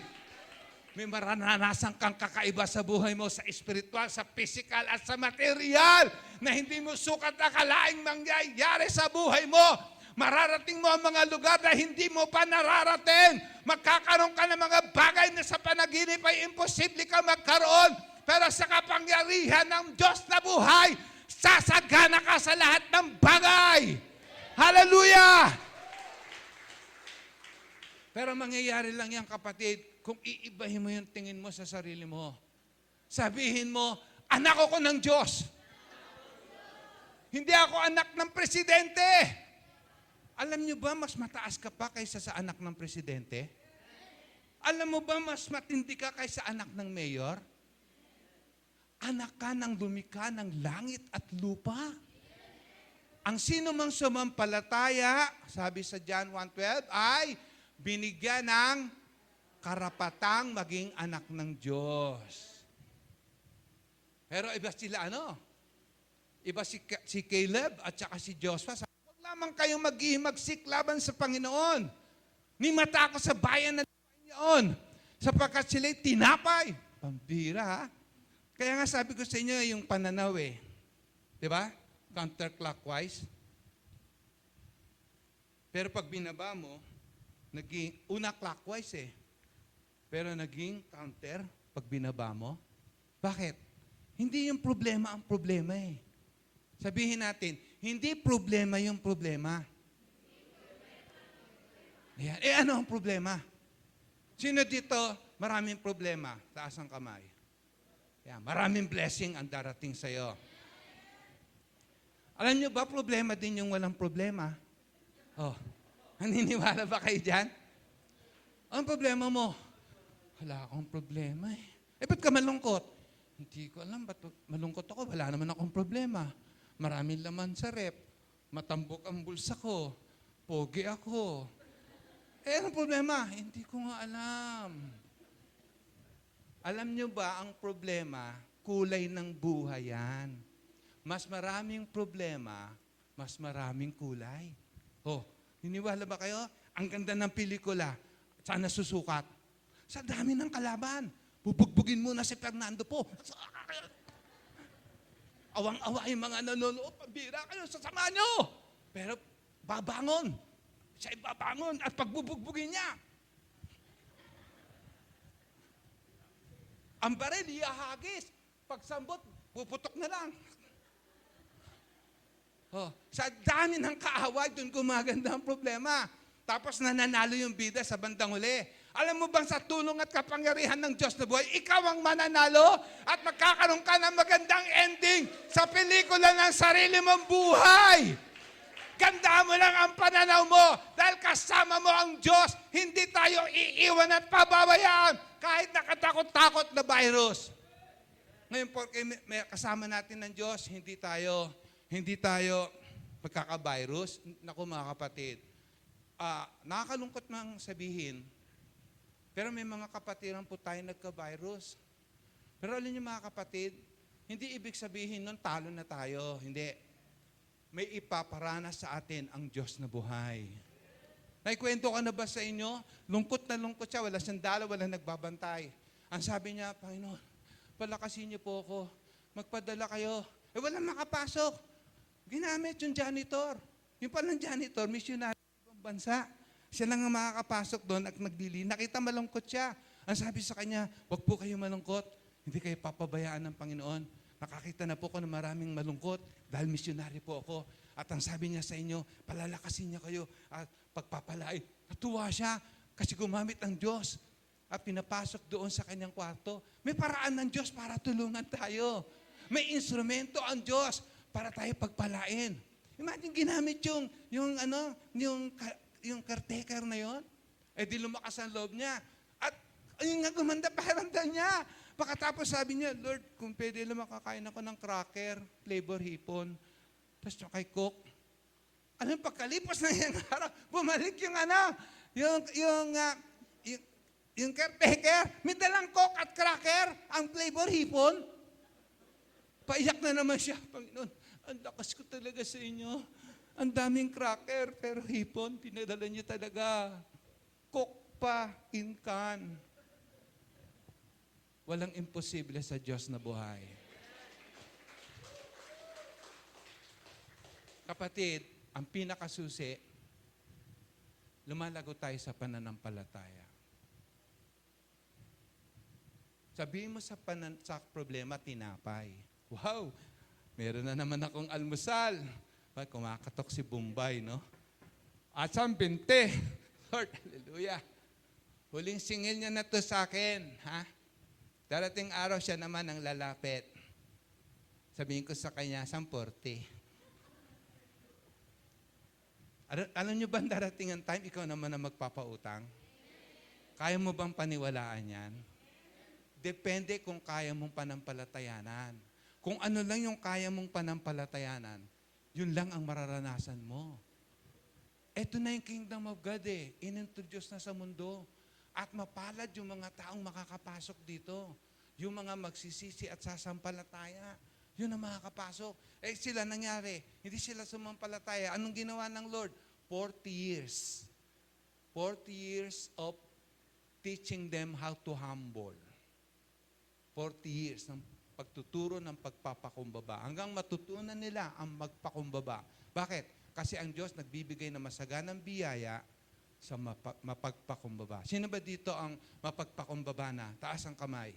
May maranasan kang kakaiba sa buhay mo, sa espiritual, sa physical, at sa material, na hindi mo sukat akalaing mangyayari sa buhay mo. Mararating mo ang mga lugar na hindi mo pa nararating. Magkakaroon ka ng mga bagay na sa panaginip ay imposible ka magkaroon. Pero sa kapangyarihan ng Diyos na buhay, sasagana ka sa lahat ng bagay. Hallelujah! Pero mangyayari lang yan, kapatid, kung iibahin mo yung tingin mo sa sarili mo. Sabihin mo, anak ako ng Diyos. Hindi ako anak ng presidente. Alam niyo ba, mas mataas ka pa kaysa sa anak ng presidente? Alam mo ba, mas matindi ka kaysa anak ng mayor? Anak ka ng lumikha ng langit at lupa. Ang sino mang sumampalataya, sabi sa John 1:12, ay binigyan ng karapatang maging anak ng Diyos. Pero iba sila Iba si Caleb at saka si Joshua. Huwag lamang kayong maghihimagsik laban sa Panginoon. Ni mata ako sa bayan na yun. Sapagkat sila'y tinapay. Pambira ha. Kaya nga sabi ko sa inyo yung pananaw Diba? Counterclockwise. Pero pag binaba mo, naging una clockwise Pero naging counter pag binaba mo. Bakit? Hindi yung problema ang problema Sabihin natin, hindi problema yung problema. Ayan. Ano ang problema? Sino dito maraming problema? Taas ang kamay. Ayan. Maraming blessing ang darating sa'yo. Alam niyo ba, problema din yung walang problema? Naniniwala ba kayo dyan? Ang problema mo? Wala akong problema ba't ka malungkot? Hindi ko alam, ba't malungkot ako? Wala naman akong problema. Maraming laman sa rep. Matambok ang bulsa ko. Pogi ako. Anong problema? Hindi ko nga alam. Alam nyo ba, ang problema, kulay ng buhay yan. Mas maraming problema, mas maraming kulay. Niniwala ba kayo? Ang ganda ng pelikula. Sana susukat. Sa dami ng kalaban. Bubugbugin muna si Fernando po. Awang-awa yung mga nanonood. Pabira kayo, sasama nyo. Pero babangon. Siya'y babangon at pagbubugbugin niya. Ang baril, ihahagis. Pagsambot, puputok na lang. Sa dami ng kaaway, doon gumaganda ang problema. Tapos nananalo yung bida sa bandang huli. Alam mo bang sa tulong at kapangyarihan ng Diyos na buhay, ikaw ang mananalo at magkakaroon ka ng magandang ending sa pelikula ng sarili mong buhay. Ganda mo lang ang pananaw mo dahil kasama mo ang Diyos. Hindi tayo iiwan at pababayaan kahit nakatakot-takot na virus. Ngayon po, may kasama natin ng Diyos, hindi tayo magkaka-virus. Naku mga kapatid, nakakalungkot mang sabihin, Pero may mga kapatiran po tayo nagka-virus. Pero alam niyo mga kapatid, hindi ibig sabihin nun talo na tayo. Hindi. May ipaparanas sa atin ang Diyos na buhay. Naikwento ka na ba sa inyo? Lungkot na lungkot siya, wala siyang dala, wala nagbabantay. Ang sabi niya, Panginoon, palakasin niyo po ako. Magpadala kayo. Walang makapasok. Ginamit yung janitor. Yung palang janitor, missionary ng bansa. Siya lang ang makakapasok doon at magdili. Nakita malungkot siya. Ang sabi sa kanya, wag po kayo malungkot. Hindi kayo papabayaan ng Panginoon. Nakakita na po ko na maraming malungkot dahil missionary po ako. At ang sabi niya sa inyo, palalakasin niya kayo at pagpapalain. Natuwa siya kasi gumamit ang Diyos at pinapasok doon sa kanyang kwarto. May paraan ng Diyos para tulungan tayo. May instrumento ang Diyos para tayo pagpalain. Imagine ginamit yung caretaker na yon. Di lumakas ang loob niya. At ayun nga gumanda pakiramdam niya. Pagkatapos sabi niya, Lord, kung pwede lang makakain ako ng cracker, flavor hipon, tapos yung kay Coke. Ano pagkalipas na yung araw, bumalik yung caretaker, may dalang Coke at cracker, ang flavor hipon. Paiyak na naman siya, Panginoon, ang lakas ko talaga sa inyo. Ang daming cracker, pero hipon, pinadala niyo talaga. Coke pa, in can. Walang imposible sa Diyos na buhay. Kapatid, ang pinakasusi, lumalago tayo sa pananampalataya. Sabihin mo sa problema, tinapay. Wow, meron na naman akong almusal. Kumakatok si Bombay, no? At saan 20? Lord, hallelujah. Huling singil niya na to sa akin, ha? Darating araw siya naman ang lalapit. Sabihin ko sa kanya, 40. Alam niyo ba darating ang time, ikaw naman ang magpapautang? Kaya mo bang paniwalaan yan? Depende kung kaya mong panampalatayanan. Kung ano lang yung kaya mong panampalatayanan, yun lang ang mararanasan mo. Ito na yung kingdom of God inintroduce na sa mundo. At mapalad yung mga taong makakapasok dito. Yung mga magsisisi at sasampalataya. Yun ang makakapasok. Sila nangyari. Hindi sila sumampalataya. Anong ginawa ng Lord? 40 years. 40 years of teaching them how to humble. 40 years ng pagtuturo ng pagpapakumbaba. Hanggang matutunan nila ang magpakumbaba. Bakit? Kasi ang Diyos nagbibigay ng masaganang biyaya sa mapagpakumbaba. Sino ba dito ang mapagpakumbaba na? Taas ang kamay.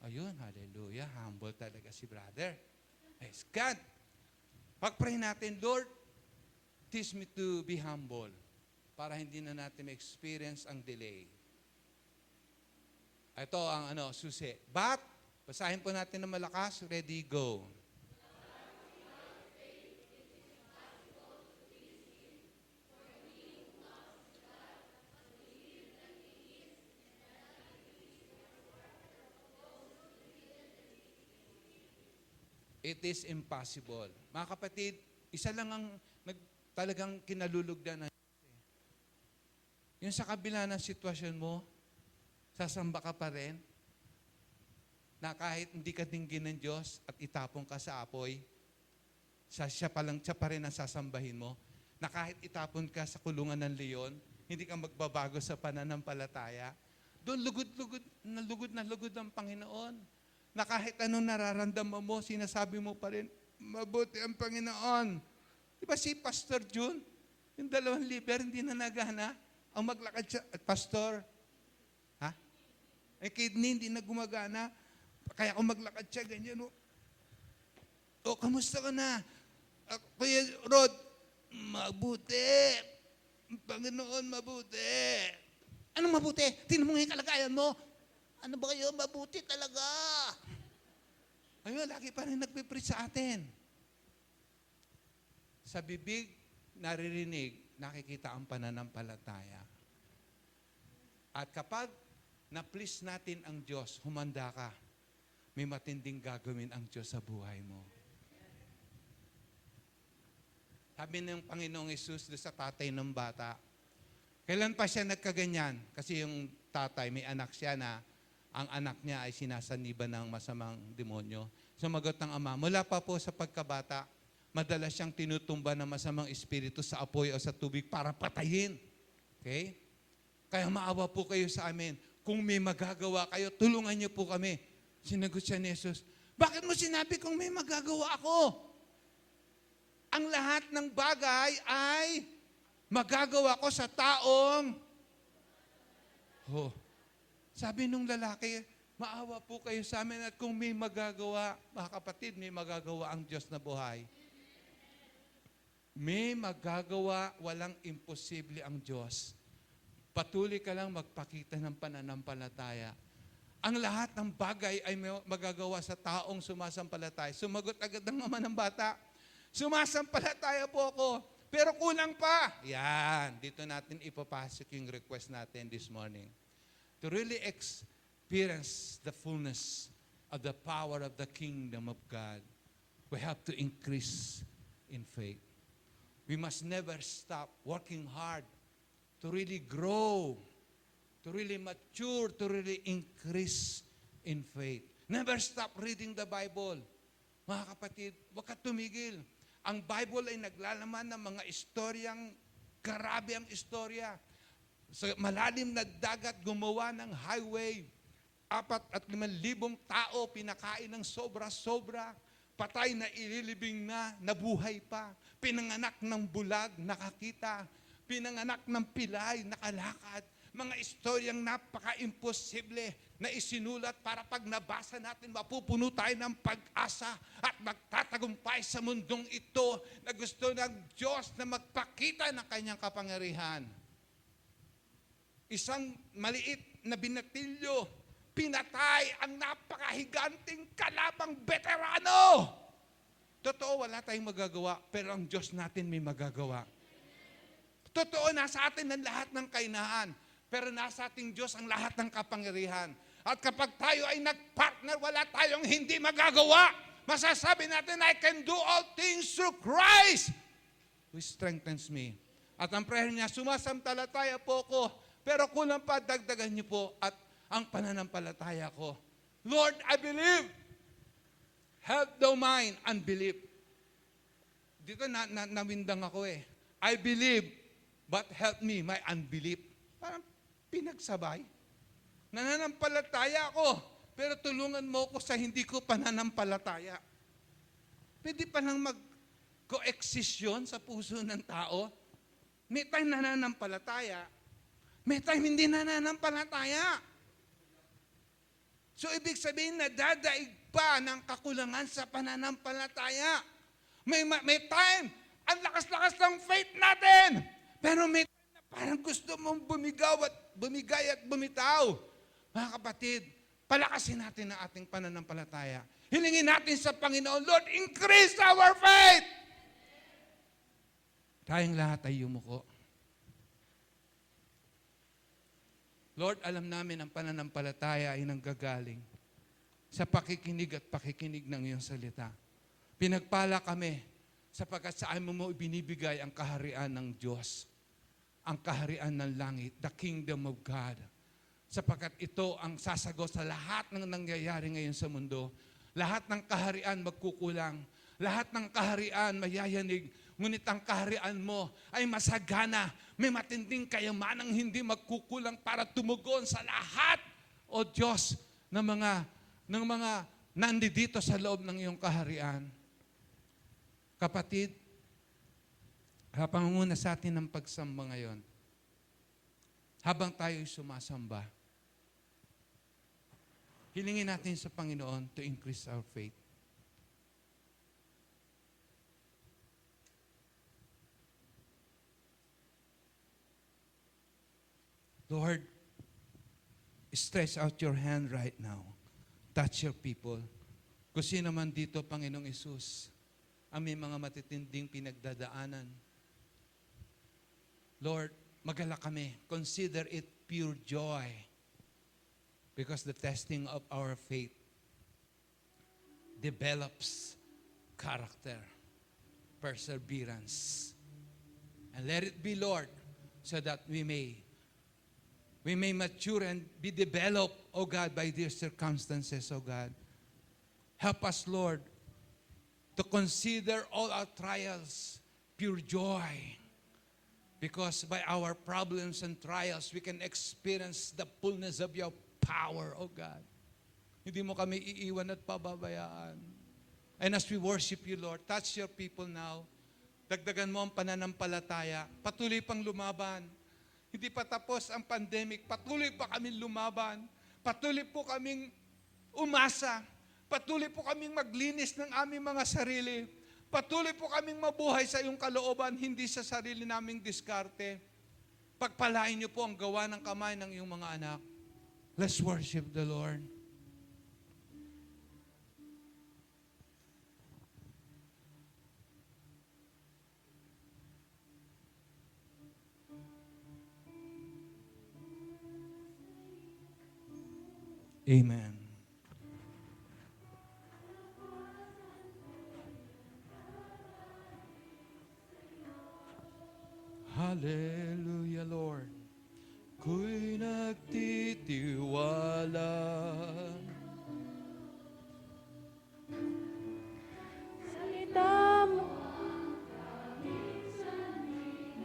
Ayun, hallelujah. Humble talaga si brother. Praise God. Pag-pray natin, Lord, teach me to be humble para hindi na natin ma-experience ang delay. Ito ang susi. But, basahin po natin ng malakas. Ready, go. It is impossible. Mga kapatid, isa lang ang talagang kinalulugdan na yung sa kabila ng sitwasyon mo, sasamba ka pa rin, na kahit hindi ka dinggin ng Diyos at itapon ka sa apoy, siya pa rin ang sasambahin mo, na kahit itapon ka sa kulungan ng leon, hindi ka magbabago sa pananampalataya, doon lugod ang Panginoon. Na kahit anong nararamdaman mo, sinasabi mo pa rin, mabuti ang Panginoon. Di ba si Pastor June, yung 2 liver, hindi na nagana, ang maglakad siya, Pastor, ha? Ang kidney, hindi na gumagana, kaya kung maglakad siya, ganyan, kamusta ka na? Kuya Rod, mabuti. Panginoon, mabuti. Anong mabuti? Tingnan mo nga yung kalagayan mo. Ano ba kayo? Mabuti talaga. Ayun, lagi pa rin nagpipreach sa atin. Sa bibig, naririnig, nakikita ang pananampalataya. At kapag na-please natin ang Diyos, humanda ka, may matinding gagawin ang Diyos sa buhay mo. Sabi ng Panginoong Hesus sa tatay ng bata, Kailan pa siya nagkaganyan? Kasi yung tatay, may anak siya na ang anak niya ay sinasaniban ng masamang demonyo. Sumagot ng ama, mula pa po sa pagkabata, madalas siyang tinutumba ng masamang espiritu sa apoy o sa tubig para patayin. Okay? Kaya maawa po kayo sa amin. Kung may magagawa kayo, tulungan niyo po kami. Sinagot siya ni Jesus, bakit mo sinabi kung may magagawa ako? Ang lahat ng bagay ay magagawa ko sa taong. Sabi nung lalaki, maawa po kayo sa amin at kung may magagawa, mga kapatid, may magagawa ang Diyos na buhay. May magagawa, walang imposible ang Diyos. Patuloy ka lang magpakita ng pananampalataya. Ang lahat ng bagay ay may magagawa sa taong sumasampalataya. Sumagot agad ng mama ng bata, sumasampalataya po ako, pero kulang pa. Yan, dito natin ipapasok yung request natin this morning. To really experience the fullness of the power of the kingdom of God, we have to increase in faith. We must never stop working hard to really grow, to really mature, to really increase in faith. Never stop reading the Bible. Mga kapatid, huwag ka tumigil. Ang Bible ay naglalaman ng mga istoryang, grabe ang istorya. Sa malalim na dagat, gumawa ng highway. 4,500 tao pinakain ng sobra-sobra. Patay na ililibing na, nabuhay pa. Pinanganak ng bulag, nakakita. Pinanganak ng pilay, nakalakad. Mga istoryang napaka-imposible na isinulat para pag nabasa natin, mapupuno tayo ng pag-asa at magtatagumpay sa mundong ito na gusto ng Diyos na magpakita ng kanyang kapangyarihan. Isang maliit na binatilyo, pinatay ang napakahiganting kalabang veterano. Totoo, wala tayong magagawa, pero ang Diyos natin may magagawa. Totoo, nasa atin ang lahat ng kainahan, pero nasa ating Diyos ang lahat ng kapangyarihan. At kapag tayo ay nag-partner, wala tayong hindi magagawa. Masasabi natin, I can do all things through Christ who strengthens me. At ang prayer niya, sumasampalataya po ko, pero kulang pa, dagdagan niyo po at ang pananampalataya ko. Lord, I believe. Help thou mine unbelief. Dito nawindang ako eh. I believe, but help me my unbelief. Parang pinagsabay. Nananampalataya ako, pero tulungan mo ko sa hindi ko pananampalataya. Pwede pa lang mag-coexist yun sa puso ng tao. May time nananampalataya, may time hindi nananampalataya. So, ibig sabihin na dadaig pa ng kakulangan sa pananampalataya. May time, ang lakas-lakas ng faith natin. Pero may time na parang gusto mong bumigay at bumitaw. Mga kapatid, palakasin natin ang ating pananampalataya. Hilingin natin sa Panginoon, Lord, increase our faith. Tayong lahat ay yumuko. Lord, alam namin ang pananampalataya ay nanggagaling sa pakikinig at pakikinig ng iyong salita. Pinagpala kami sapagkat sa amin mo ibinibigay ang kaharian ng Diyos, ang kaharian ng langit, the kingdom of God. Sapagkat ito ang sasagot sa lahat ng nangyayari ngayon sa mundo. Lahat ng kaharian magkukulang. Lahat ng kaharian mayayanig. Ngunit ang kaharian mo ay masagana. May matinding kayamanang hindi magkukulang para tumugon sa lahat, O Diyos, ng mga nandito sa loob ng iyong kaharian. Kapatid, habang muna sa atin ang pagsamba ngayon, habang tayo'y sumasamba, hilingin natin sa Panginoon to increase our faith. Lord, stretch out your hand right now. Touch your people. Kung sino man dito, Panginoong Isus, ang may mga matitinding pinagdadaanan. Lord, magalak kami. Consider it pure joy because the testing of our faith develops character, perseverance. And let it be, Lord, so that we may mature and be developed, O God, by these circumstances, O God. Help us, Lord, to consider all our trials pure joy. Because by our problems and trials, we can experience the fullness of your power, O God. Hindi mo kami iiwan at pababayaan. And as we worship you, Lord, touch your people now. Dagdagan mo ang pananampalataya. Patuloy pang lumaban. Hindi pa tapos ang pandemic. Patuloy pa kaming lumaban. Patuloy po kaming umasa. Patuloy po kaming maglinis ng aming mga sarili. Patuloy po kaming mabuhay sa iyong kalooban, hindi sa sarili naming diskarte. Pagpalain niyo po ang gawa ng kamay ng iyong mga anak. Let's worship the Lord. Amen. Hallelujah, Lord. Ko'y nagtitiwala. Salita mo,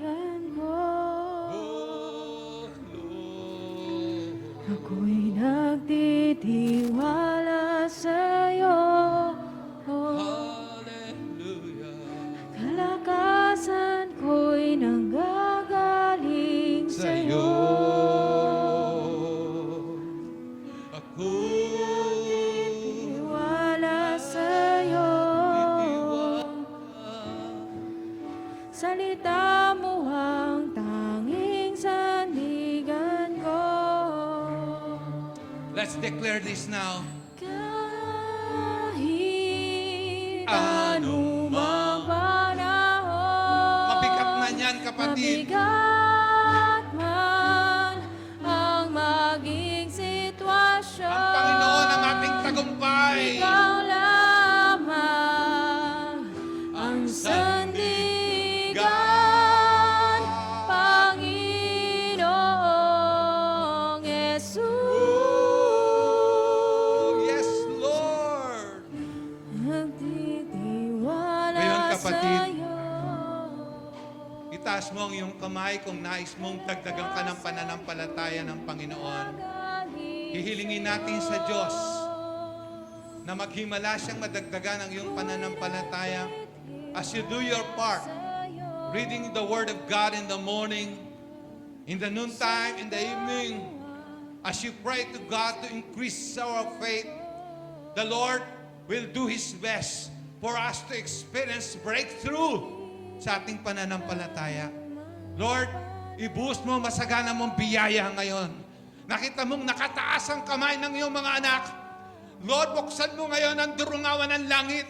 yan ko. Oh, Lord. Ako'y nagtitiwala sa'yo. Hallelujah. Kalakasan ko'y nanggagaling sa'yo. Tiwala sa'yo. Salita mo ang tanging sandigan ko. Let's declare this now. Kahit Anumang anumang panahon, Mabigat na niyan, kapatid. mabigat man ang maging sitwasyon, Ang Panginoon ang ating tagumpay. ikaw lamang ang sandigan, Panginoong Jesus. Oh, yes, Lord. Nagtitiwala Ngayon, kapatid, sa'yo. Itaas mo ang iyong kamay kung nais mong dagdagan ka ng pananampalataya ng Panginoon. Hihilingin natin sa Diyos na maghimala siyang madagdagan ang iyong pananampalataya as you do your part. Reading the Word of God in the morning, in the noontime, in the evening, as you pray to God to increase our faith, the Lord will do His best for us to experience breakthrough sa ating pananampalataya. Lord, ibuhos mo, masagana mong biyaya ngayon. Nakita mong nakataas ang kamay ng iyong mga anak. Lord, buksan mo ngayon ang durungawan ng langit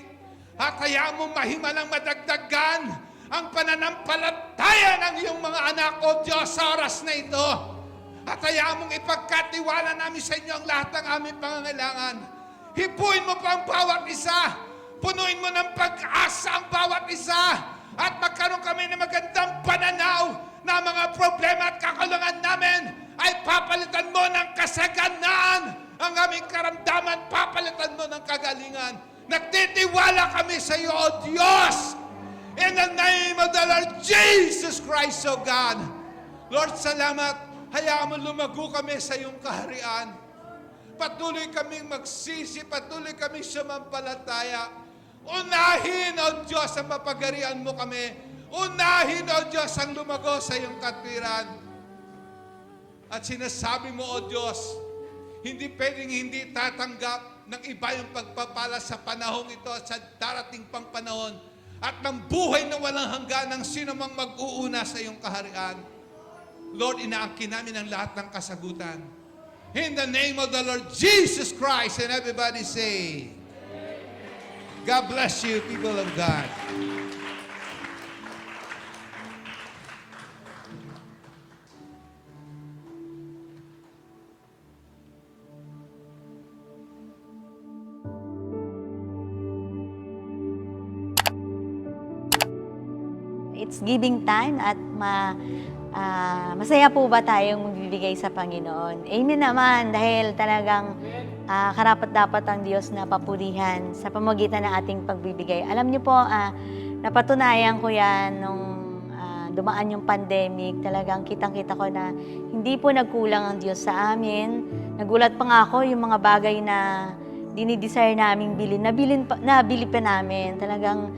at hayaan mo mahimalang madagdagan ang pananampalataya ng iyong mga anak, O Diyos, sa oras na ito. At hayaan mong ipagkatiwala namin sa inyo ang lahat ng aming pangangailangan. Hipuin mo pa ang bawat isa. Punuin mo ng pag-asa ang bawat isa. At magkaroon kami ng magandang pananaw na mga problema at kakulangan namin ay papalitan mo ng kasaganaan. Ang aming karamdaman, papalitan mo ng kagalingan. Nagtitiwala kami sa iyo, O Diyos. In the name of the Lord Jesus Christ, O God. Lord, salamat. Hayaan mo lumago kami sa iyong kaharian. Patuloy kaming magsisi, patuloy kaming sumampalataya. Unahin, O Diyos, ang mapagarian mo kami. Unahin, O Diyos, ang lumago sa iyong katwiran. At sinasabi mo, O Diyos, hindi pwedeng hindi tatanggap ng iba yung pagpapala sa panahong ito at sa darating pang panahon at ng buhay na walang hanggan ng sino mang mag-uuna sa iyong kaharian. Lord, inaangkin namin ang lahat ng kasagutan. In the name of the Lord Jesus Christ, and everybody say, God bless you, people of God. It's giving time at Masaya po ba tayong magbibigay sa Panginoon? Amen naman, dahil talagang karapat-dapat ang Diyos na papurihan sa pamamagitan ng ating pagbibigay. Alam niyo po, napatunayan ko yan nung dumaan yung pandemic. Talagang kitang-kita ko na hindi po nagkulang ang Diyos sa amin. Nagulat pa nga ako yung mga bagay na dinidesire namin bilhin, nabili pa namin. Talagang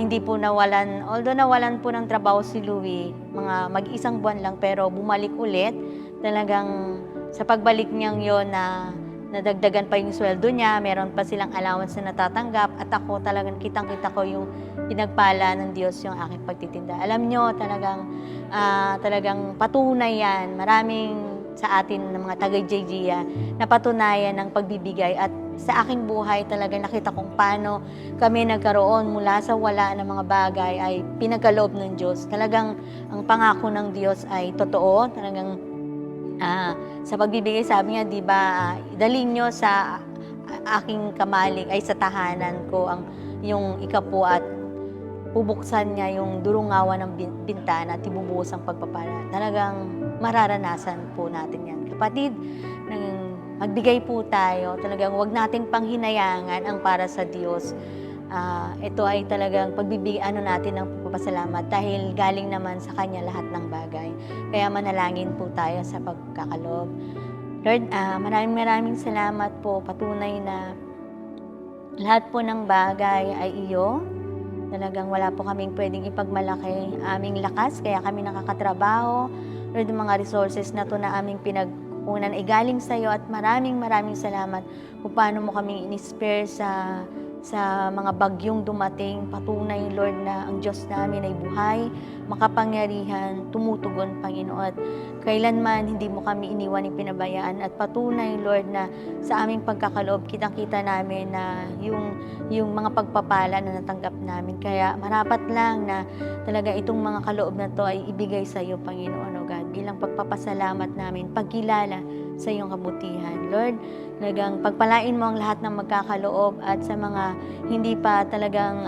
hindi po nawalan, although nawalan po ng trabaho si Louie, mga mag-isang buwan lang, pero bumalik ulit. Talagang sa pagbalik niyang yon na nadagdagan pa yung sweldo niya, meron pa silang allowance na natatanggap, at ako talagang kitang-kita ko yung pinagpala ng Diyos yung aking pagtitinda. Alam nyo, talagang patunay yan. Maraming sa atin ng mga taga-JGA na patunayan ng pagbibigay, at sa aking buhay talaga nakita kong paano kami nagkaroon mula sa wala ng mga bagay ay pinagkaloob ng Diyos. Talagang ang pangako ng Diyos ay totoo. Talagang sa pagbibigay, sabi niya, di ba, dalhin nyo sa aking kamalig ay sa tahanan ko yung ikapo, at bubuksan niya yung durungawan ng bintana at ibubuhos ang pagpapala. Talagang mararanasan po natin yan. Kapatid, magbigay po tayo. Talagang wag nating panghinayangan ang para sa Diyos. Ito ay talagang pagbibigyan natin ng pagpapasalamat dahil galing naman sa Kanya lahat ng bagay. Kaya manalangin po tayo sa pagkakaloob. Lord, maraming salamat po. Patunay na lahat po ng bagay ay iyo. Talagang wala po kaming pwedeng ipagmalaki aming lakas, kaya kami nakakatrabaho. Lord, mga resources na to na aming pinagkunan ay galing sa iyo, at maraming salamat kung paano mo kami in-spare sa mga bagyong dumating. Patunay, Lord, na ang Diyos namin ay buhay, makapangyarihan, tumutugon, Panginoon. At kailanman hindi mo kami iniwan ni pinabayaan. At patunay, Lord, na sa aming pagkakaloob, kitang-kita namin na yung mga pagpapala na natanggap namin. Kaya marapat lang na talaga itong mga kaloob na to ay ibigay sa iyo, Panginoon, O God, bilang pagpapasalamat namin, pagkilala sa iyong kabutihan. Lord, talagang pagpalain mo ang lahat ng magkakaloob, at sa mga hindi pa talagang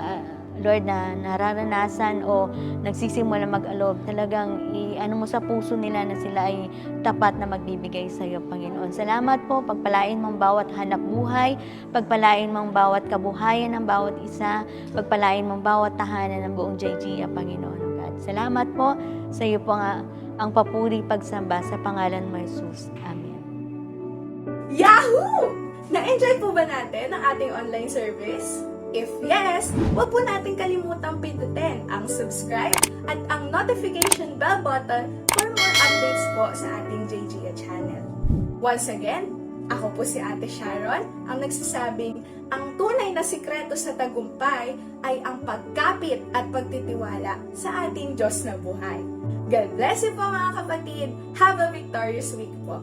Lord, na nararanasan o nagsisimula mag-aloob, talagang ano mo sa puso nila na sila ay tapat na magbibigay sa iyo, Panginoon. Salamat po, pagpalain mong bawat hanap buhay, pagpalain mong bawat kabuhayan ng bawat isa, pagpalain mong bawat tahanan ng buong JGA, Panginoon, O God. Salamat po sa iyo po ang papuri, pagsamba sa pangalan mo, Jesus. Amen. Yahoo! Na-enjoy po ba natin ang ating online service? If yes, huwag po natin kalimutang pindutin ang subscribe at ang notification bell button for more updates po sa ating JGA channel. Once again, ako po si Ate Sharon, ang nagsasabing ang tunay na sikreto sa tagumpay ay ang pagkapit at pagtitiwala sa ating Diyos na buhay. God bless you po mga kapatid. Have a victorious week po.